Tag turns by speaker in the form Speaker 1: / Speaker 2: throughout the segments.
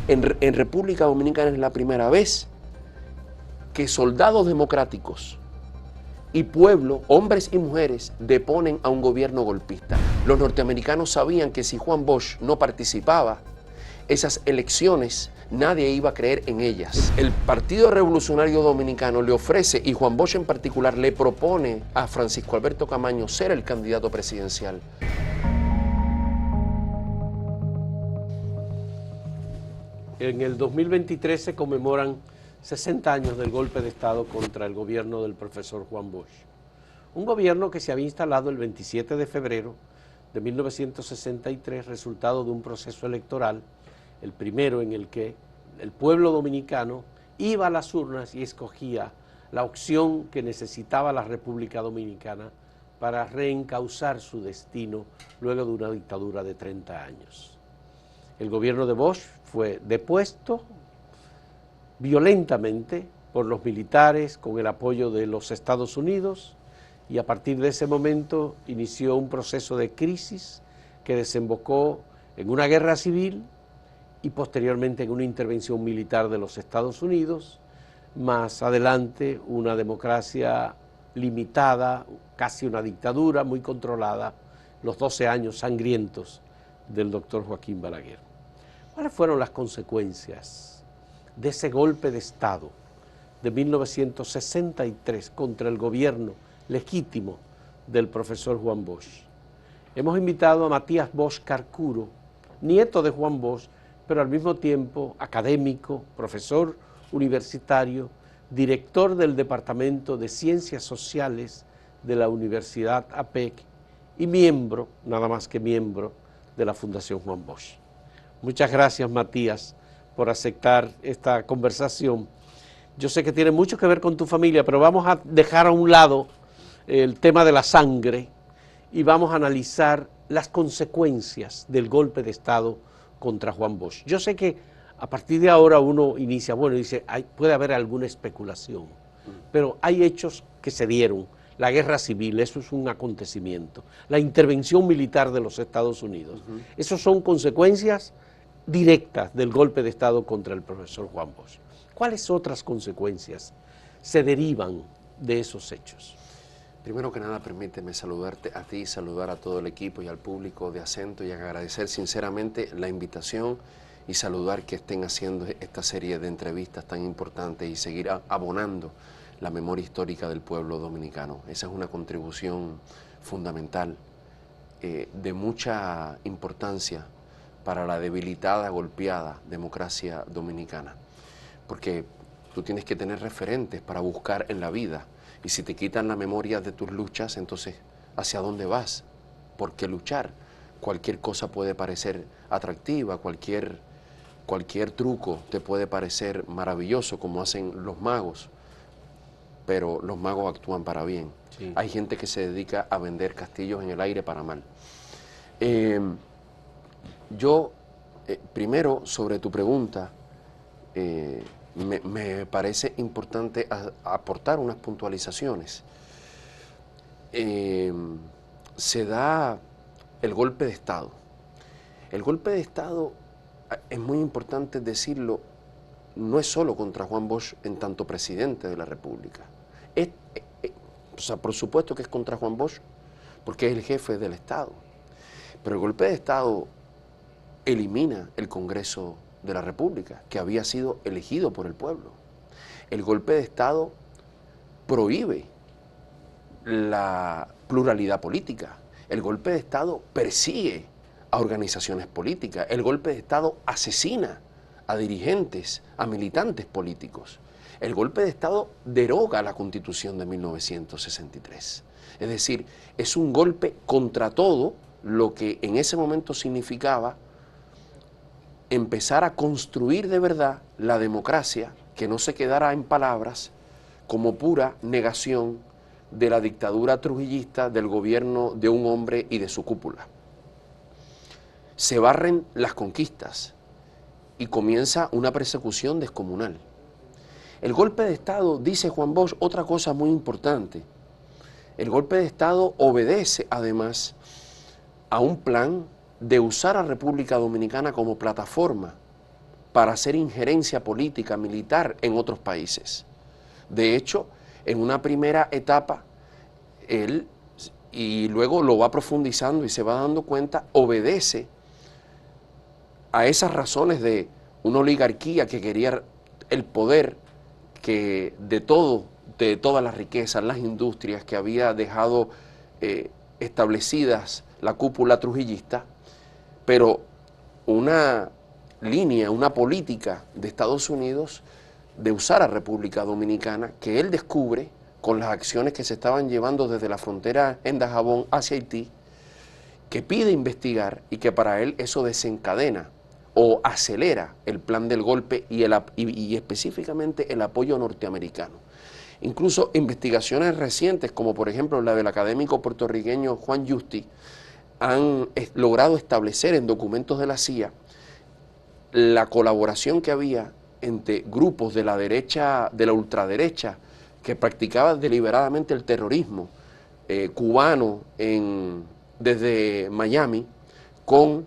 Speaker 1: En República Dominicana es la primera vez que soldados democráticos y pueblo, hombres y mujeres, deponen a un gobierno golpista. Los norteamericanos sabían que si Juan Bosch no participaba, esas elecciones nadie iba a creer en ellas. El Partido Revolucionario Dominicano le ofrece, y Juan Bosch en particular, le propone a Francisco Alberto Camaño ser el candidato presidencial.
Speaker 2: En el 2023 se conmemoran 60 años del golpe de Estado contra el gobierno del profesor Juan Bosch. Un gobierno que se había instalado el 27 de febrero de 1963, resultado de un proceso electoral, el primero en el que el pueblo dominicano iba a las urnas y escogía la opción que necesitaba la República Dominicana para reencauzar su destino luego de una dictadura de 30 años. El gobierno de Bosch fue depuesto violentamente por los militares con el apoyo de los Estados Unidos, y a partir de ese momento inició un proceso de crisis que desembocó en una guerra civil y posteriormente en una intervención militar de los Estados Unidos, más adelante una democracia limitada, casi una dictadura muy controlada, los 12 años sangrientos del doctor Joaquín Balaguer. ¿Cuáles fueron las consecuencias de ese golpe de Estado de 1963 contra el gobierno legítimo del profesor Juan Bosch? Hemos invitado a Matías Bosch Carcuro, nieto de Juan Bosch, pero al mismo tiempo académico, profesor universitario, director del Departamento de Ciencias Sociales de la Universidad APEC y miembro, nada más que miembro, de la Fundación Juan Bosch. Muchas gracias, Matías, por aceptar esta conversación. Yo sé que tiene mucho que ver con tu familia, pero vamos a dejar a un lado el tema de la sangre y vamos a analizar las consecuencias del golpe de Estado contra Juan Bosch. Yo sé que a partir de ahora uno inicia, bueno, dice, puede haber alguna especulación, pero hay hechos que se dieron. La guerra civil, eso es un acontecimiento. La intervención militar de los Estados Unidos, esos son consecuencias directas del golpe de Estado contra el profesor Juan Bosch. ¿Cuáles otras consecuencias se derivan de esos hechos?
Speaker 1: Primero que nada, permíteme saludarte a ti, saludar a todo el equipo y al público de Acento y agradecer sinceramente la invitación y saludar que estén haciendo esta serie de entrevistas tan importantes y seguir abonando la memoria histórica del pueblo dominicano. Esa es una contribución fundamental, de mucha importancia para la debilitada, golpeada democracia dominicana, porque tú tienes que tener referentes para buscar en la vida. Y si te quitan la memoria de tus luchas, entonces, ¿hacia dónde vas? ¿Por qué luchar? Cualquier cosa puede parecer atractiva, cualquier truco te puede parecer maravilloso, como hacen los magos, pero los magos actúan para bien. Sí. Hay gente que se dedica a vender castillos en el aire para mal. Primero, sobre tu pregunta, me parece importante aportar unas puntualizaciones. Se da el golpe de Estado. El golpe de Estado, es muy importante decirlo, no es solo contra Juan Bosch en tanto presidente de la República. O sea, por supuesto que es contra Juan Bosch, porque es el jefe del Estado. Pero el golpe de Estado elimina el Congreso de la República, que había sido elegido por el pueblo. El golpe de Estado prohíbe la pluralidad política. El golpe de Estado persigue a organizaciones políticas. El golpe de Estado asesina a dirigentes, a militantes políticos. El golpe de Estado deroga la Constitución de 1963. Es decir, es un golpe contra todo lo que en ese momento significaba empezar a construir de verdad la democracia, que no se quedara en palabras como pura negación de la dictadura trujillista del gobierno de un hombre y de su cúpula. Se barren las conquistas y comienza una persecución descomunal. El golpe de Estado, dice Juan Bosch, otra cosa muy importante. El golpe de Estado obedece además a un plan de usar a República Dominicana como plataforma para hacer injerencia política, militar en otros países. De hecho, en una primera etapa, él, y luego lo va profundizando y se va dando cuenta, obedece a esas razones de una oligarquía que quería el poder que de todas las riquezas, las industrias que había dejado establecidas la cúpula trujillista, pero una línea, una política de Estados Unidos de usar a República Dominicana, que él descubre con las acciones que se estaban llevando desde la frontera en Dajabón hacia Haití, que pide investigar y que para él eso desencadena o acelera el plan del golpe y específicamente el apoyo norteamericano. Incluso investigaciones recientes, como por ejemplo la del académico puertorriqueño Juan Justi, han logrado establecer en documentos de la CIA la colaboración que había entre grupos de la derecha, de la ultraderecha, que practicaban deliberadamente el terrorismo cubano desde Miami, con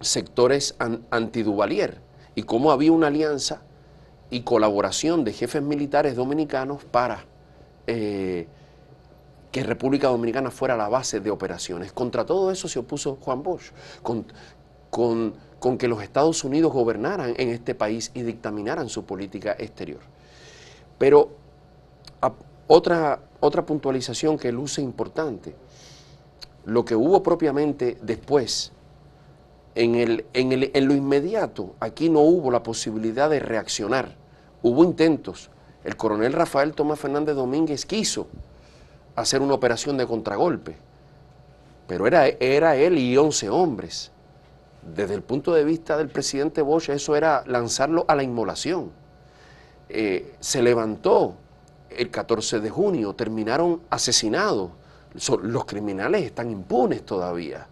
Speaker 1: sectores anti-Duvalier, y cómo había una alianza y colaboración de jefes militares dominicanos para que República Dominicana fuera la base de operaciones. Contra todo eso se opuso Juan Bosch, con que los Estados Unidos gobernaran en este país y dictaminaran su política exterior. Pero otra puntualización que luce importante, lo que hubo propiamente después, en lo inmediato, aquí no hubo la posibilidad de reaccionar. Hubo intentos. El coronel Rafael Tomás Fernández Domínguez quiso hacer una operación de contragolpe, pero era él y 11 hombres. Desde el punto de vista del presidente Bosch, eso era lanzarlo a la inmolación. Se levantó el 14 de junio, terminaron asesinados. Los criminales están impunes todavía,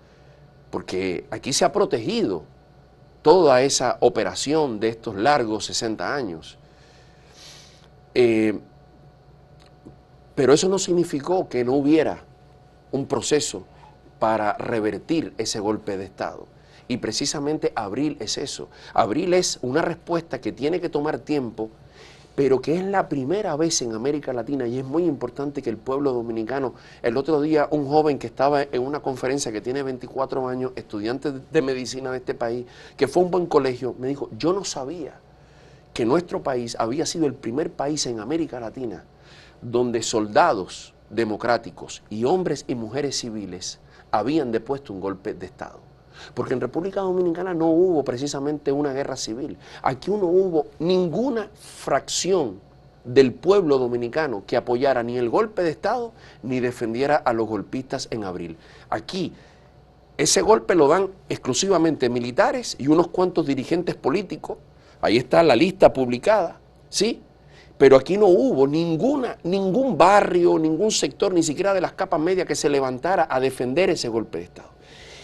Speaker 1: porque aquí se ha protegido toda esa operación de estos largos 60 años. Pero eso no significó que no hubiera un proceso para revertir ese golpe de Estado. Y precisamente abril es eso. Abril es una respuesta que tiene que tomar tiempo, pero que es la primera vez en América Latina, y es muy importante que el pueblo dominicano, el otro día un joven que estaba en una conferencia que tiene 24 años, estudiante de medicina de este país, que fue a un buen colegio, me dijo, yo no sabía que nuestro país había sido el primer país en América Latina donde soldados democráticos y hombres y mujeres civiles habían depuesto un golpe de Estado. Porque en República Dominicana no hubo precisamente una guerra civil. Aquí no hubo ninguna fracción del pueblo dominicano que apoyara ni el golpe de Estado ni defendiera a los golpistas en abril. Aquí ese golpe lo dan exclusivamente militares y unos cuantos dirigentes políticos. Ahí está la lista publicada, ¿sí? Pero aquí no hubo ningún barrio, ningún sector, ni siquiera de las capas medias que se levantara a defender ese golpe de Estado.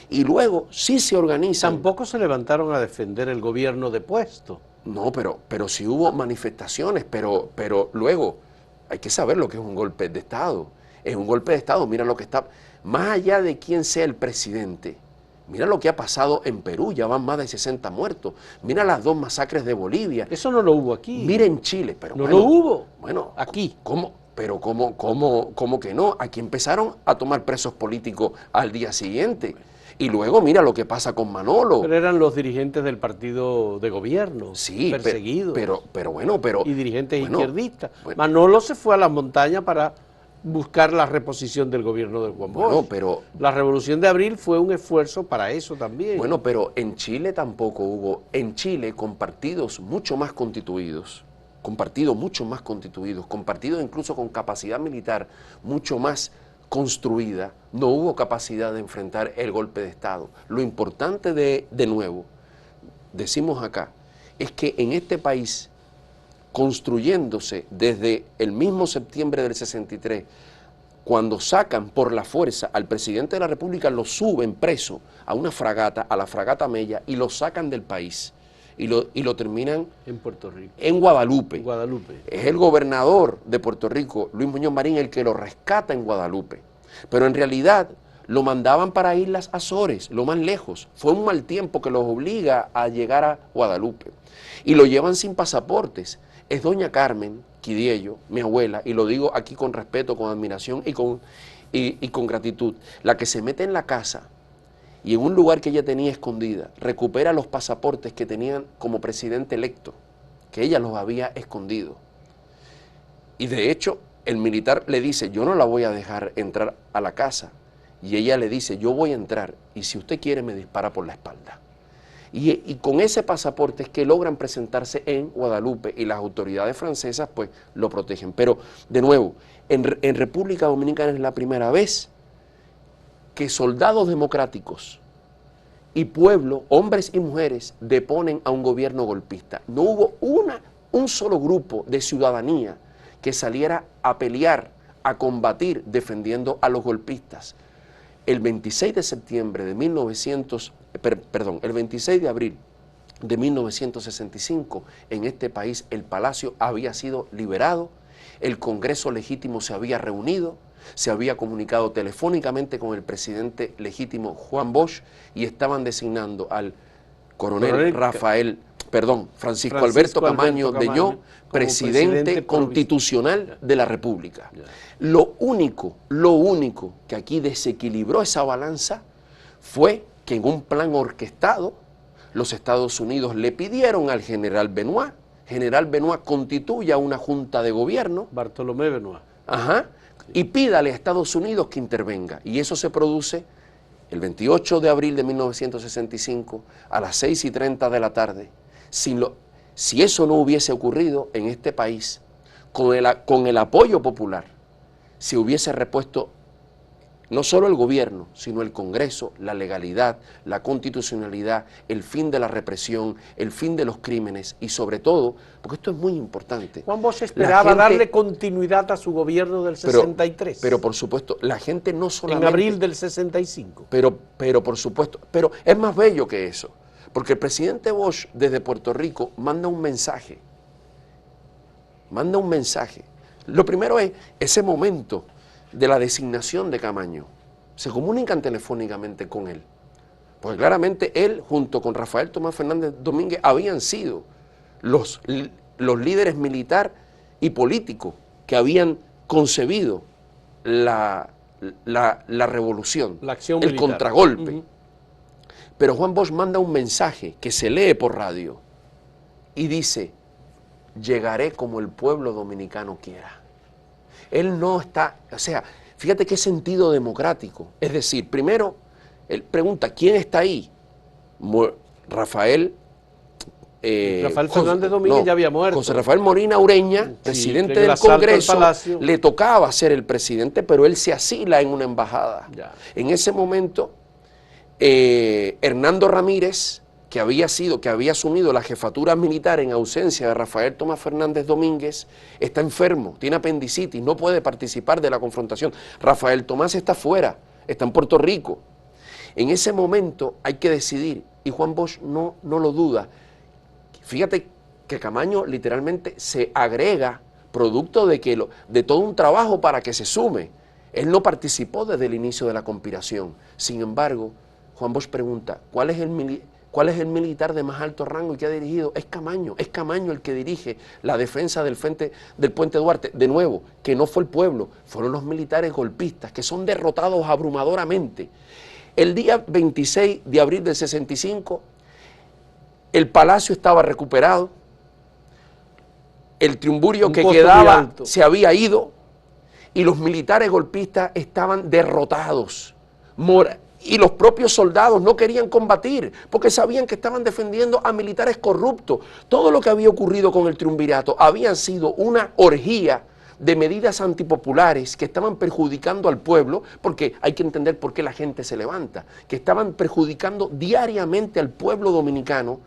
Speaker 1: Y luego sí se organizan.
Speaker 2: Tampoco se levantaron a defender el gobierno depuesto.
Speaker 1: No, pero sí hubo manifestaciones, pero luego hay que saber lo que es un golpe de Estado. Es un golpe de Estado, mira lo que está, más allá de quién sea el presidente, mira lo que ha pasado en Perú, ya van más de 60 muertos, mira las 2 masacres de Bolivia.
Speaker 2: Eso no lo hubo aquí.
Speaker 1: Mira en Chile, pero
Speaker 2: no lo hubo.
Speaker 1: Bueno,
Speaker 2: aquí.
Speaker 1: ¿Cómo que no? Aquí empezaron a tomar presos políticos al día siguiente. Y luego mira lo que pasa con Manolo.
Speaker 2: Pero eran los dirigentes del partido de gobierno,
Speaker 1: sí,
Speaker 2: perseguidos.
Speaker 1: Y
Speaker 2: dirigentes izquierdistas. Bueno. Manolo se fue a las montañas para buscar la reposición del gobierno de Juan Bosch. La Revolución de Abril fue un esfuerzo para eso también.
Speaker 1: Bueno, pero en Chile tampoco hubo. En Chile, con partidos mucho más constituidos, con partidos incluso con capacidad militar mucho más construida, no hubo capacidad de enfrentar el golpe de Estado. Lo importante de nuevo, decimos acá, es que en este país, construyéndose desde el mismo septiembre del 63, cuando sacan por la fuerza al presidente de la República, lo suben preso a una fragata, a la fragata Mella, y lo sacan del país. Y lo terminan
Speaker 2: en Puerto Rico.
Speaker 1: En Guadalupe.
Speaker 2: Guadalupe.
Speaker 1: Es el gobernador de Puerto Rico, Luis Muñoz Marín, el que lo rescata en Guadalupe. Pero en realidad lo mandaban para Islas Azores, lo más lejos. Fue un mal tiempo que los obliga a llegar a Guadalupe. Y lo llevan sin pasaportes. Es doña Carmen Quidiello, mi abuela, y lo digo aquí con respeto, con admiración y con gratitud, la que se mete en la casa y en un lugar que ella tenía escondida, recupera los pasaportes que tenían como presidente electo, que ella los había escondido. Y de hecho, el militar le dice, yo no la voy a dejar entrar a la casa. Y ella le dice, yo voy a entrar y si usted quiere me dispara por la espalda. Y con ese pasaporte es que logran presentarse en Guadalupe y las autoridades francesas pues lo protegen. Pero de nuevo, en República Dominicana es la primera vez que soldados democráticos y pueblo, hombres y mujeres, deponen a un gobierno golpista. No hubo un solo grupo de ciudadanía que saliera a pelear, a combatir, defendiendo a los golpistas. El 26 de septiembre de el 26 de abril de 1965, en este país el Palacio había sido liberado, el Congreso legítimo se había reunido, se había comunicado telefónicamente con el presidente legítimo Juan Bosch y estaban designando al coronel Francisco Alberto Camaño Deñó, presidente constitucional de la República. Lo único que aquí desequilibró esa balanza fue que en un plan orquestado, los Estados Unidos le pidieron al general Benoit constituya una junta de gobierno.
Speaker 2: Bartolomé Benoit.
Speaker 1: Ajá. Y pídale a Estados Unidos que intervenga. Y eso se produce el 28 de abril de 1965 a las 6:30 de la tarde. Si eso no hubiese ocurrido en este país, con el apoyo popular, se hubiese repuesto no solo el gobierno, sino el Congreso, la legalidad, la constitucionalidad, el fin de la represión, el fin de los crímenes y sobre todo, porque esto es muy importante.
Speaker 2: Juan Bosch esperaba darle continuidad a su gobierno del 63.
Speaker 1: Pero por supuesto, la gente no solamente...
Speaker 2: En abril del 65.
Speaker 1: Pero por supuesto, pero es más bello que eso, porque el presidente Bosch desde Puerto Rico manda un mensaje. Lo primero es ese momento de la designación de Camaño. Se comunican telefónicamente con él. Porque claramente él, junto con Rafael Tomás Fernández Domínguez, habían sido los líderes militar y políticos que habían concebido la revolución,
Speaker 2: la acción
Speaker 1: el
Speaker 2: militar.
Speaker 1: Contragolpe. Pero Juan Bosch manda un mensaje que se lee por radio y dice, llegaré como el pueblo dominicano quiera. Él no está, o sea, fíjate qué sentido democrático. Es decir, primero, él pregunta, ¿quién está ahí? Rafael
Speaker 2: Fernández Domínguez ya había muerto.
Speaker 1: José Rafael Molina Ureña, presidente del Congreso, le tocaba ser el presidente, pero él se asila en una embajada. Ya. En ese momento, Hernando Ramírez, que había asumido la jefatura militar en ausencia de Rafael Tomás Fernández Domínguez, está enfermo, tiene apendicitis, no puede participar de la confrontación. Rafael Tomás está fuera, está en Puerto Rico. En ese momento hay que decidir, y Juan Bosch no lo duda. Fíjate que Camaño literalmente se agrega producto de todo un trabajo para que se sume. Él no participó desde el inicio de la conspiración. Sin embargo, Juan Bosch pregunta, ¿cuál es el militar de más alto rango y que ha dirigido? Es Camaño el que dirige la defensa del Puente Duarte. De nuevo, que no fue el pueblo, fueron los militares golpistas, que son derrotados abrumadoramente. El día 26 de abril del 65, el palacio estaba recuperado, el triunvirio que quedaba se había ido y los militares golpistas estaban derrotados. Y los propios soldados no querían combatir porque sabían que estaban defendiendo a militares corruptos. Todo lo que había ocurrido con el triunvirato había sido una orgía de medidas antipopulares que estaban perjudicando al pueblo, porque hay que entender por qué la gente se levanta, que estaban perjudicando diariamente al pueblo dominicano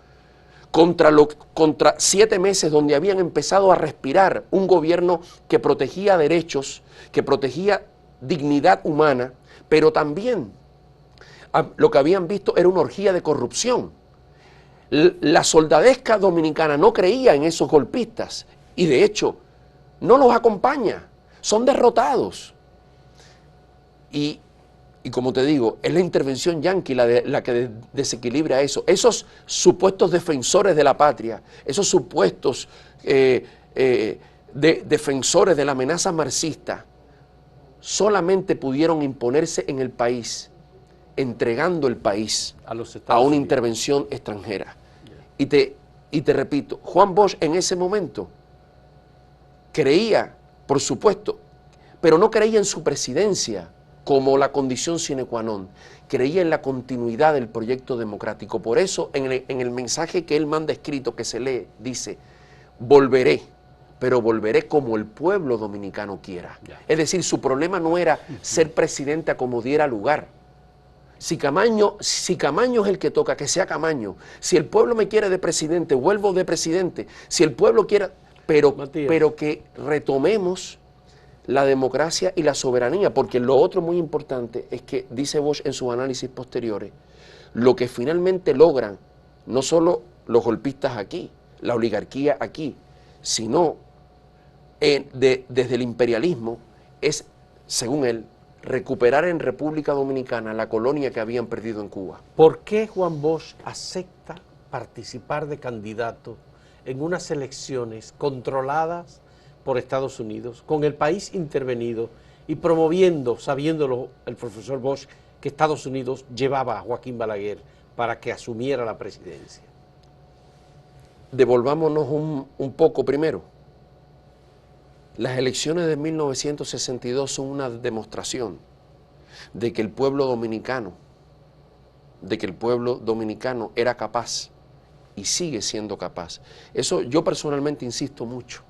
Speaker 1: contra 7 meses donde habían empezado a respirar un gobierno que protegía derechos, que protegía dignidad humana, pero también lo que habían visto era una orgía de corrupción. La soldadesca dominicana no creía en esos golpistas y de hecho no los acompaña, son derrotados. Y Y como te digo, es la intervención yanqui la que desequilibra eso. Esos supuestos defensores de la patria, esos supuestos defensores de la amenaza marxista, solamente pudieron imponerse en el país, entregando el país a una intervención extranjera. Y te repito, Juan Bosch en ese momento creía, por supuesto, pero no creía en su presidencia como la condición sine qua non, creía en la continuidad del proyecto democrático. Por eso en el mensaje que él manda escrito, que se lee, dice: volveré, pero volveré como el pueblo dominicano quiera. Es decir, su problema no era ser presidente a como diera lugar. Si Camaño es el que toca, que sea Camaño. Si el pueblo me quiere de presidente, vuelvo de presidente. Si el pueblo quiere, pero que retomemos la democracia y la soberanía, porque lo otro muy importante es que, dice Bosch en sus análisis posteriores, lo que finalmente logran, no solo los golpistas aquí, la oligarquía aquí, sino desde el imperialismo, es, según él, recuperar en República Dominicana la colonia que habían perdido en Cuba.
Speaker 2: ¿Por qué Juan Bosch acepta participar de candidato en unas elecciones controladas por Estados Unidos, con el país intervenido y promoviendo, sabiéndolo el profesor Bosch, que Estados Unidos llevaba a Joaquín Balaguer para que asumiera la presidencia?
Speaker 1: Devolvámonos un poco primero. Las elecciones de 1962 son una demostración de que el pueblo dominicano era capaz y sigue siendo capaz. Eso yo personalmente insisto mucho.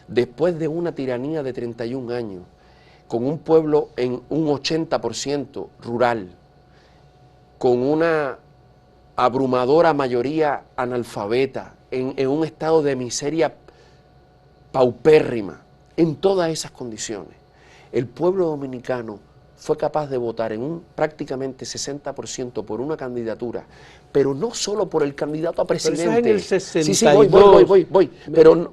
Speaker 1: Después de una tiranía de 31 años, con un pueblo en un 80% rural, con una abrumadora mayoría analfabeta, en un estado de miseria paupérrima, en todas esas condiciones, el pueblo dominicano fue capaz de votar en un prácticamente 60% por una candidatura, pero no solo por el candidato a presidente.
Speaker 2: Pero eso es en el 62.
Speaker 1: Sí, voy.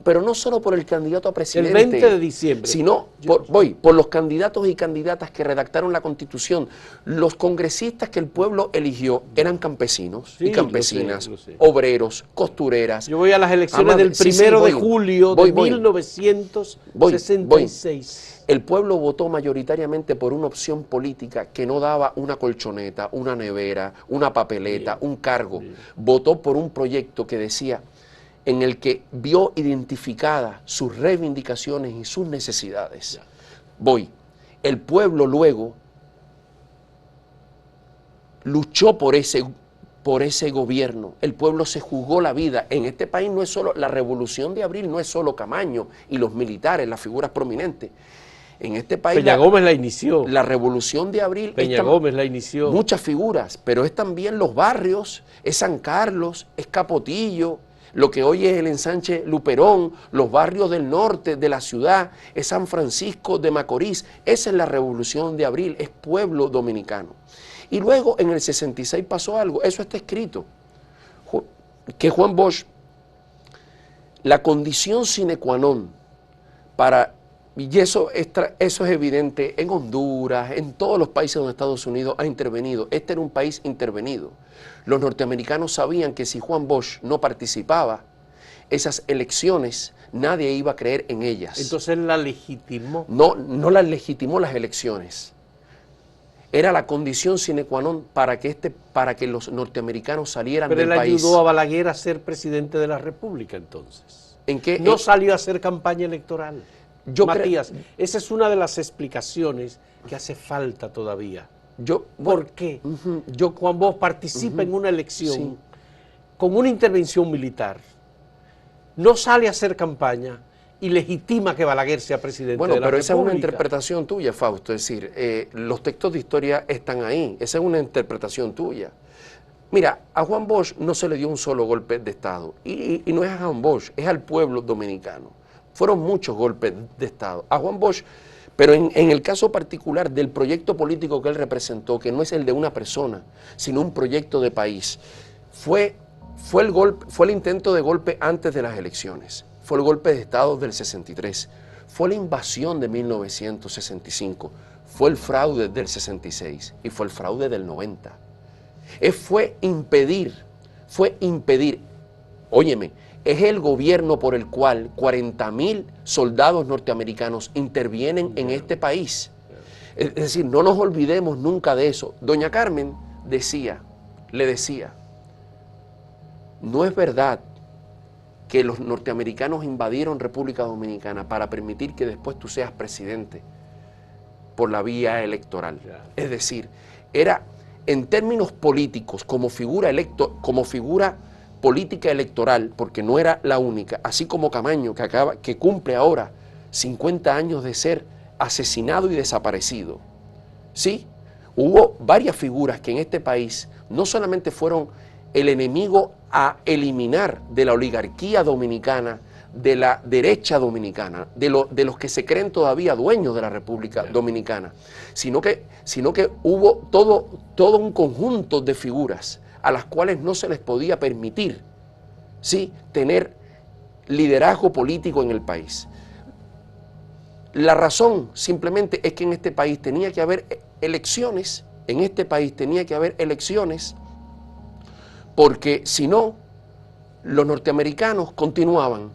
Speaker 1: Pero no solo por el candidato a presidente.
Speaker 2: El 20 de diciembre.
Speaker 1: Sino por los candidatos y candidatas que redactaron la Constitución. Los congresistas que el pueblo eligió eran campesinos y campesinas,
Speaker 2: lo sé.
Speaker 1: Obreros, costureras.
Speaker 2: Yo voy a las elecciones del 1 de julio de 1966.
Speaker 1: El pueblo votó mayoritariamente por una opción política que no daba una colchoneta, una nevera, una papeleta, un cargo. Votó por un proyecto que decía, en el que vio identificadas sus reivindicaciones y sus necesidades. El pueblo luego luchó por ese gobierno. El pueblo se jugó la vida. En este país no es solo, la Revolución de Abril no es solo Camaño y los militares, las figuras prominentes. En este país
Speaker 2: Peña Gómez la inició.
Speaker 1: La Revolución de Abril.
Speaker 2: Peña Gómez la inició.
Speaker 1: Muchas figuras, pero es también los barrios, es San Carlos, es Capotillo, lo que hoy es el ensanche Luperón, los barrios del norte de la ciudad, es San Francisco de Macorís. Esa es la Revolución de Abril, es pueblo dominicano. Y luego en el 66 pasó algo, eso está escrito, que Juan Bosch, la condición sine qua non para... Y eso es evidente en Honduras, en todos los países donde Estados Unidos ha intervenido. Este era un país intervenido. Los norteamericanos sabían que si Juan Bosch no participaba, esas elecciones, nadie iba a creer en ellas.
Speaker 2: Entonces él la legitimó.
Speaker 1: No las legitimó las elecciones. Era la condición sine qua non para que los norteamericanos salieran del país.
Speaker 2: Pero él ayudó a Balaguer a ser presidente de la República entonces.
Speaker 1: ¿En qué?
Speaker 2: No salió a hacer campaña electoral. Matías, esa es una de las explicaciones que hace falta todavía. ¿Por qué? Juan Bosch participa en una elección con una intervención militar, no sale a hacer campaña y legitima que Balaguer sea presidente de la República.
Speaker 1: Pero esa es una interpretación tuya, Fausto. Es decir, los textos de historia están ahí. Esa es una interpretación tuya. Mira, a Juan Bosch no se le dio un solo golpe de Estado. Y no es a Juan Bosch, es al pueblo dominicano. Fueron muchos golpes de Estado. A Juan Bosch, pero en el caso particular del proyecto político que él representó, que no es el de una persona, sino un proyecto de país, fue el intento de golpe antes de las elecciones, fue el golpe de Estado del 63, fue la invasión de 1965, fue el fraude del 66 y fue el fraude del 90. Fue impedir, óyeme, es el gobierno por el cual 40.000 soldados norteamericanos intervienen en este país. Es decir, no nos olvidemos nunca de eso. Doña Carmen le decía, no es verdad que los norteamericanos invadieron República Dominicana para permitir que después tú seas presidente por la vía electoral. Es decir, era en términos políticos, como figura política electoral, porque no era la única, así como Camaño, que cumple ahora 50 años de ser asesinado y desaparecido. Sí, hubo varias figuras que en este país no solamente fueron el enemigo a eliminar de la oligarquía dominicana, de la derecha dominicana, de los que se creen todavía dueños de la República Dominicana, sino que hubo todo un conjunto de figuras a las cuales no se les podía permitir, ¿sí?, tener liderazgo político en el país. La razón simplemente es que en este país tenía que haber elecciones, porque si no, los norteamericanos continuaban.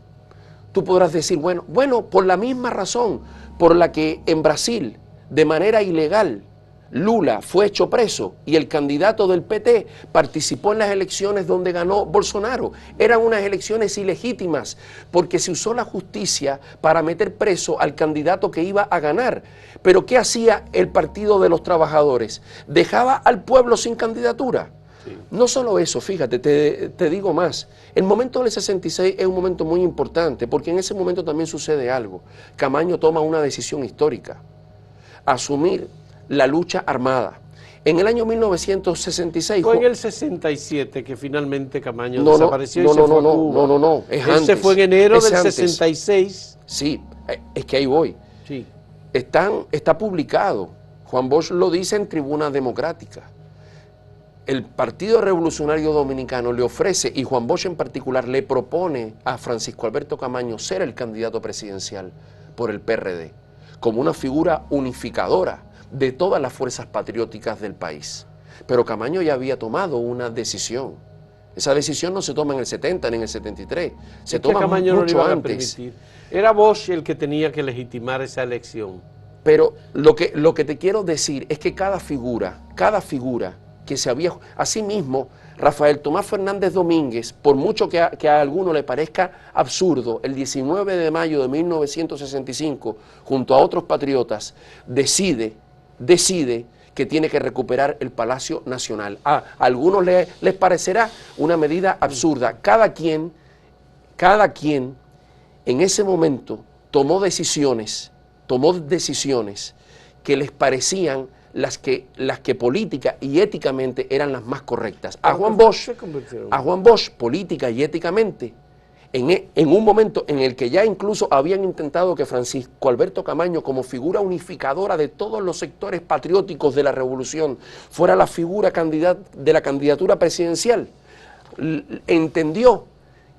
Speaker 1: Tú podrás decir, bueno, por la misma razón por la que en Brasil, de manera ilegal, Lula fue hecho preso y el candidato del PT participó en las elecciones donde ganó Bolsonaro. Eran unas elecciones ilegítimas porque se usó la justicia para meter preso al candidato que iba a ganar. Pero ¿qué hacía el Partido de los Trabajadores? Dejaba al pueblo sin candidatura. Sí. No solo eso, fíjate, te digo más. El momento del 66 es un momento muy importante porque en ese momento también sucede algo. Camaño toma una decisión histórica: asumir la lucha armada. En el año 1966...
Speaker 2: Fue en el 67 que finalmente Camaño desapareció y se fue a Cuba.
Speaker 1: No, es antes.
Speaker 2: Se fue en enero del 66.
Speaker 1: Sí, es que ahí voy.
Speaker 2: Sí.
Speaker 1: Está publicado. Juan Bosch lo dice en Tribuna Democrática. El Partido Revolucionario Dominicano le ofrece, y Juan Bosch en particular, le propone a Francisco Alberto Camaño ser el candidato presidencial por el PRD, como una figura unificadora de todas las fuerzas patrióticas del país. Pero Camaño ya había tomado una decisión. Esa decisión no se toma en el 70 ni en el 73, se toma mucho antes.
Speaker 2: Era Bosch el que tenía que legitimar esa elección.
Speaker 1: Pero lo que te quiero decir es que cada figura que se había... Asimismo, Rafael Tomás Fernández Domínguez, por mucho que a alguno le parezca absurdo, el 19 de mayo de 1965, junto a otros patriotas, decide que tiene que recuperar el Palacio Nacional. A algunos les parecerá una medida absurda. Cada quien en ese momento tomó decisiones que les parecían las que política y éticamente eran las más correctas. A Juan Bosch, política y éticamente, en un momento en el que ya incluso habían intentado que Francisco Alberto Camaño, como figura unificadora de todos los sectores patrióticos de la revolución, fuera la figura de la candidatura presidencial, entendió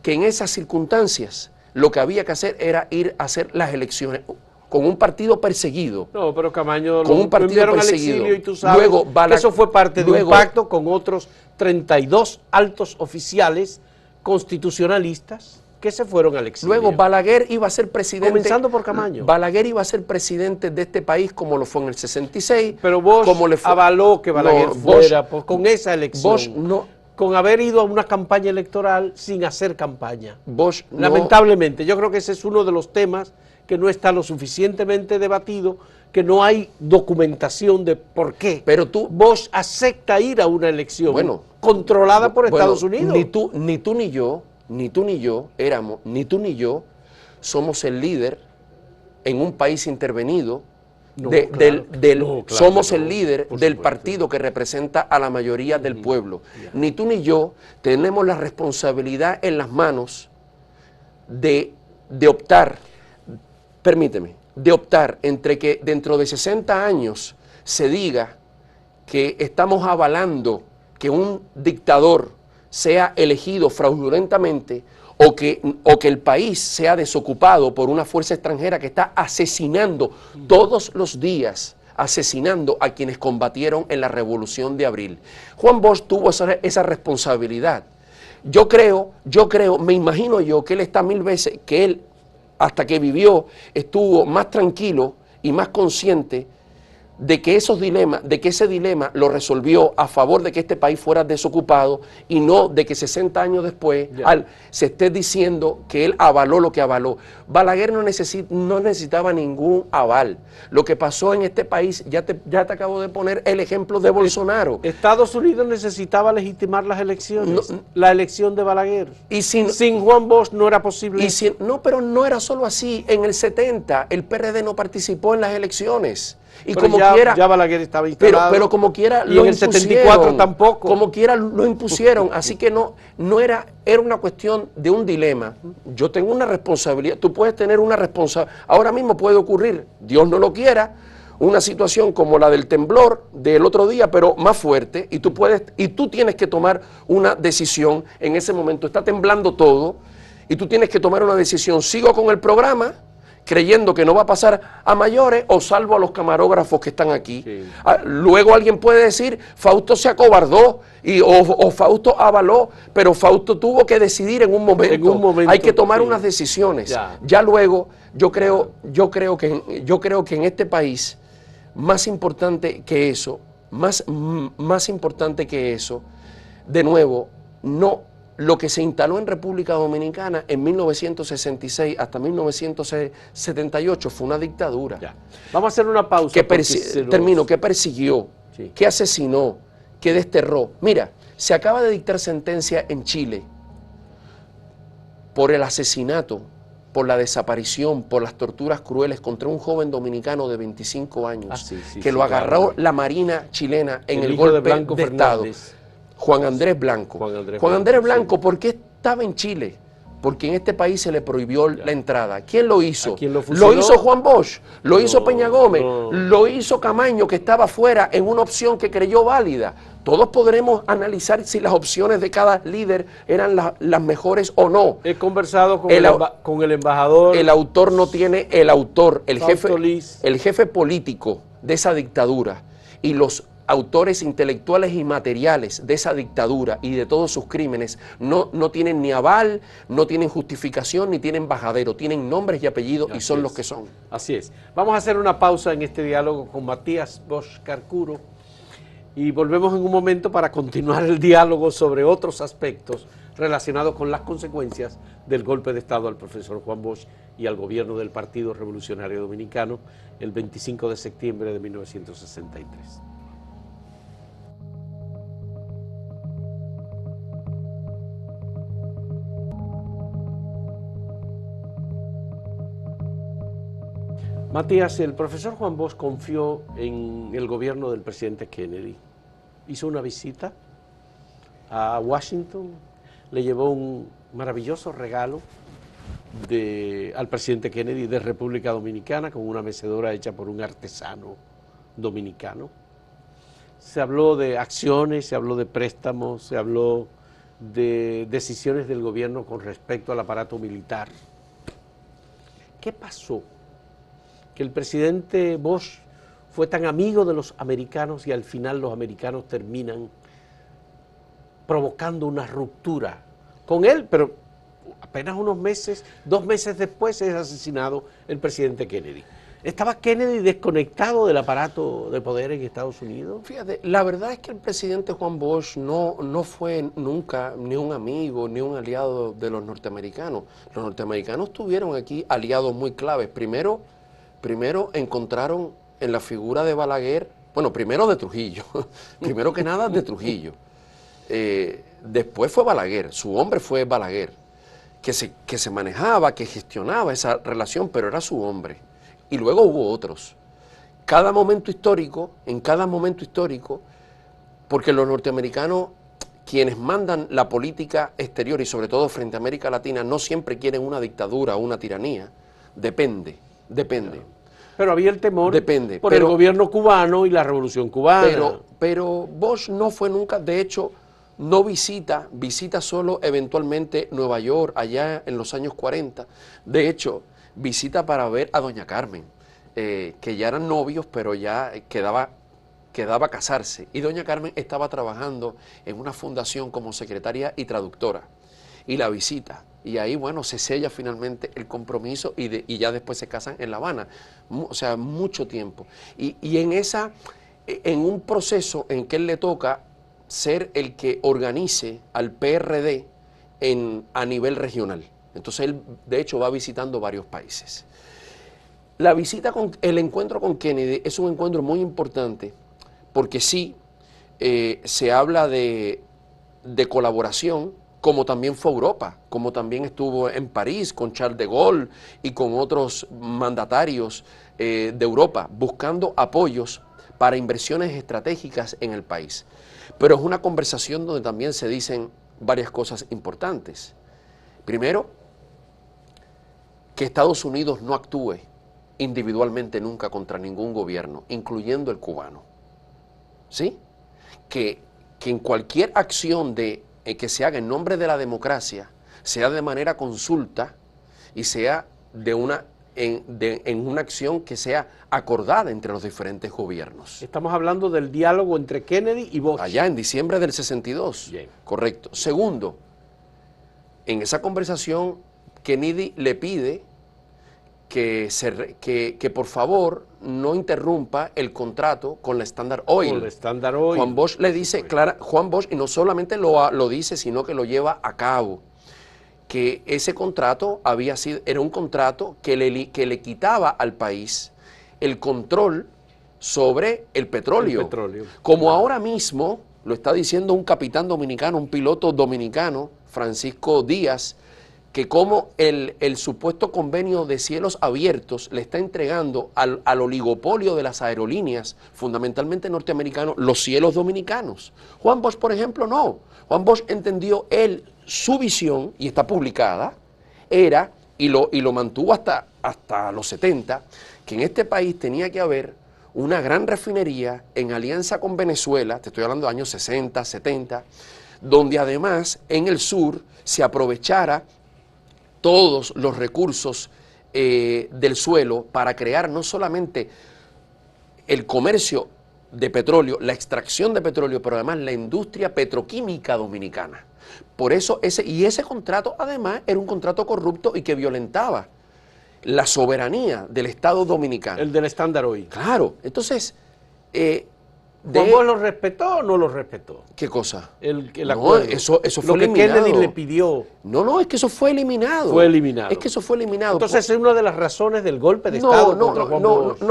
Speaker 1: que en esas circunstancias lo que había que hacer era ir a hacer las elecciones con un partido perseguido.
Speaker 2: No, pero Camaño
Speaker 1: con un partido perseguido.
Speaker 2: Al exilio y tú sabes que eso fue parte de un pacto con otros 32 altos oficiales constitucionalistas que se fueron al exilio.
Speaker 1: Luego Balaguer iba a ser presidente.
Speaker 2: Comenzando por Camaño.
Speaker 1: Balaguer iba a ser presidente de este país como lo fue en el 66.
Speaker 2: Pero Bosch avaló que Balaguer fuera con esa elección.
Speaker 1: Bosch no.
Speaker 2: Con haber ido a una campaña electoral sin hacer campaña.
Speaker 1: Bosch no.
Speaker 2: Lamentablemente, yo creo que ese es uno de los temas que no está lo suficientemente debatido, que no hay documentación de por qué.
Speaker 1: Pero
Speaker 2: Bosch acepta ir a una elección controlada por Estados Unidos.
Speaker 1: Ni tú ni yo somos el líder en un país intervenido. Somos el líder del partido que representa a la mayoría del pueblo. Ni tú ni yo tenemos la responsabilidad en las manos de optar. Permíteme, de optar entre que dentro de 60 años se diga que estamos avalando que un dictador sea elegido fraudulentamente o que el país sea desocupado por una fuerza extranjera que está asesinando todos los días asesinando a quienes combatieron en la Revolución de Abril. Juan Bosch tuvo esa responsabilidad. Yo creo, me imagino yo que él está 1000 veces, que él, hasta que vivió, estuvo más tranquilo y más consciente de que ese dilema lo resolvió a favor de que este país fuera desocupado y no de que 60 años después se esté diciendo que él avaló lo que avaló. Balaguer no necesitaba ningún aval. Lo que pasó en este país, ya te acabo de poner el ejemplo de Bolsonaro.
Speaker 2: Estados Unidos necesitaba legitimar las elecciones, la elección de Balaguer.
Speaker 1: Y sin
Speaker 2: Juan Bosch no era posible.
Speaker 1: No, pero no era solo así. En el 70 el PRD no participó en las elecciones. Y
Speaker 2: pero
Speaker 1: como
Speaker 2: ya Balaguer estaba instalado.
Speaker 1: Pero como quiera
Speaker 2: lo impusieron. Y en el 74 tampoco.
Speaker 1: Como quiera lo impusieron. Así que no era una cuestión de un dilema. Yo tengo una responsabilidad. Tú puedes tener una responsabilidad. Ahora mismo puede ocurrir, Dios no lo quiera, una situación como la del temblor del otro día, pero más fuerte. Y tú tienes que tomar una decisión en ese momento. Está temblando todo. Y tú tienes que tomar una decisión. ¿Sigo con el programa, creyendo que no va a pasar a mayores, o salvo a los camarógrafos que están aquí? Sí. Luego alguien puede decir, Fausto se acobardó o Fausto avaló, pero Fausto tuvo que decidir en un momento. Hay que tomar unas decisiones. Ya luego, yo creo que en este país, más importante que eso, de nuevo, lo que se instaló en República Dominicana en 1966 hasta 1978 fue una dictadura.
Speaker 2: Vamos a hacer una pausa.
Speaker 1: Que persiguió, sí, que asesinó, que desterró. Mira, se acaba de dictar sentencia en Chile por el asesinato, por la desaparición, por las torturas crueles contra un joven dominicano de 25 años, que lo agarró la Marina chilena en el golpe de Estado. Juan Andrés Blanco. Juan Andrés Blanco, ¿por qué estaba en Chile? Porque en este país se le prohibió la entrada. ¿Quién lo hizo? Lo hizo Juan Bosch, lo hizo Peña Gómez, lo hizo Camaño, que estaba fuera en una opción que creyó válida. Todos podremos analizar si las opciones de cada líder eran las mejores o no.
Speaker 2: He conversado con el embajador.
Speaker 1: El autor no tiene, el jefe político de esa dictadura y los autores intelectuales y materiales de esa dictadura y de todos sus crímenes no tienen ni aval, no tienen justificación, ni tienen bajadero, tienen nombres y apellidos y son los que son.
Speaker 2: Así es. Vamos a hacer una pausa en este diálogo con Matías Bosch Carcuro y volvemos en un momento para continuar el diálogo sobre otros aspectos relacionados con las consecuencias del golpe de Estado al profesor Juan Bosch y al gobierno del Partido Revolucionario Dominicano el 25 de septiembre de 1963. Matías, el profesor Juan Bosch confió en el gobierno del presidente Kennedy. Hizo una visita a Washington, le llevó un maravilloso regalo al presidente Kennedy de República Dominicana con una mecedora hecha por un artesano dominicano. Se habló de acciones, se habló de préstamos, se habló de decisiones del gobierno con respecto al aparato militar. ¿Qué pasó? Que el presidente Bosch fue tan amigo de los americanos y al final los americanos terminan provocando una ruptura con él, pero apenas 2 meses después es asesinado el presidente Kennedy. ¿Estaba Kennedy desconectado del aparato de poder en Estados Unidos?
Speaker 1: Fíjate, la verdad es que el presidente Juan Bosch no fue nunca ni un amigo ni un aliado de los norteamericanos. Los norteamericanos tuvieron aquí aliados muy claves. Primero encontraron en la figura de Balaguer, bueno, primero de Trujillo, primero que nada de Trujillo. Después fue Balaguer, su hombre fue Balaguer, que se manejaba, que gestionaba esa relación, pero era su hombre. Y luego hubo otros. En cada momento histórico, porque los norteamericanos, quienes mandan la política exterior y sobre todo frente a América Latina, no siempre quieren una dictadura o una tiranía, depende.
Speaker 2: Pero había el temor por el gobierno cubano y la revolución cubana.
Speaker 1: Pero Bosch no fue nunca, de hecho, no visita solo eventualmente Nueva York, allá en los años 40. De hecho, visita para ver a doña Carmen. que ya eran novios, pero ya quedaba casarse. Y doña Carmen estaba trabajando en una fundación como secretaria y traductora. Y la visita. Y ahí, bueno, se sella finalmente el compromiso y ya después se casan en La Habana. O sea, mucho tiempo. Y en un proceso en que él le toca ser el que organice al PRD a nivel regional. Entonces él, de hecho, va visitando varios países. El encuentro con Kennedy es un encuentro muy importante porque sí, se habla de colaboración, como también fue Europa, como también estuvo en París con Charles de Gaulle y con otros mandatarios de Europa, buscando apoyos para inversiones estratégicas en el país. Pero es una conversación donde también se dicen varias cosas importantes. Primero, que Estados Unidos no actúe individualmente nunca contra ningún gobierno, incluyendo el cubano. ¿Sí? Que en cualquier acción que se haga en nombre de la democracia, sea de manera consulta y sea en una acción que sea acordada entre los diferentes gobiernos.
Speaker 2: Estamos hablando del diálogo entre Kennedy y Bush.
Speaker 1: Allá en diciembre del 62.
Speaker 2: Bien.
Speaker 1: Correcto. Segundo, en esa conversación Kennedy le pide que por favor no interrumpa el contrato con la Standard Oil.
Speaker 2: Con la Standard Oil.
Speaker 1: Juan Bosch le dice, Juan Bosch, y no solamente lo dice, sino que lo lleva a cabo, que ese contrato era un contrato que le quitaba al país el control sobre el petróleo. Como ahora mismo lo está diciendo un capitán dominicano, un piloto dominicano, Francisco Díaz, que como el supuesto convenio de cielos abiertos le está entregando al oligopolio de las aerolíneas, fundamentalmente norteamericanos, los cielos dominicanos. Juan Bosch, por ejemplo, no. Juan Bosch entendió su visión, y está publicada, era, y lo mantuvo hasta los 70, que en este país tenía que haber una gran refinería en alianza con Venezuela, te estoy hablando de años 60, 70, donde además en el sur se aprovechara todos los recursos del suelo para crear no solamente el comercio de petróleo, la extracción de petróleo, pero además la industria petroquímica dominicana. Por eso ese contrato además era un contrato corrupto y que violentaba la soberanía del Estado dominicano.
Speaker 2: El del Standard Oil.
Speaker 1: Claro, entonces...
Speaker 2: ¿Juan Bosch lo respetó o no lo respetó?
Speaker 1: ¿Qué cosa?
Speaker 2: El
Speaker 1: no,
Speaker 2: acuerdo.
Speaker 1: Eso fue
Speaker 2: lo
Speaker 1: eliminado.
Speaker 2: Que Kennedy le pidió.
Speaker 1: No, es que eso fue eliminado.
Speaker 2: Fue eliminado.
Speaker 1: Es que eso fue eliminado.
Speaker 2: Entonces es una de las razones del golpe de Estado contra Juan Bosch.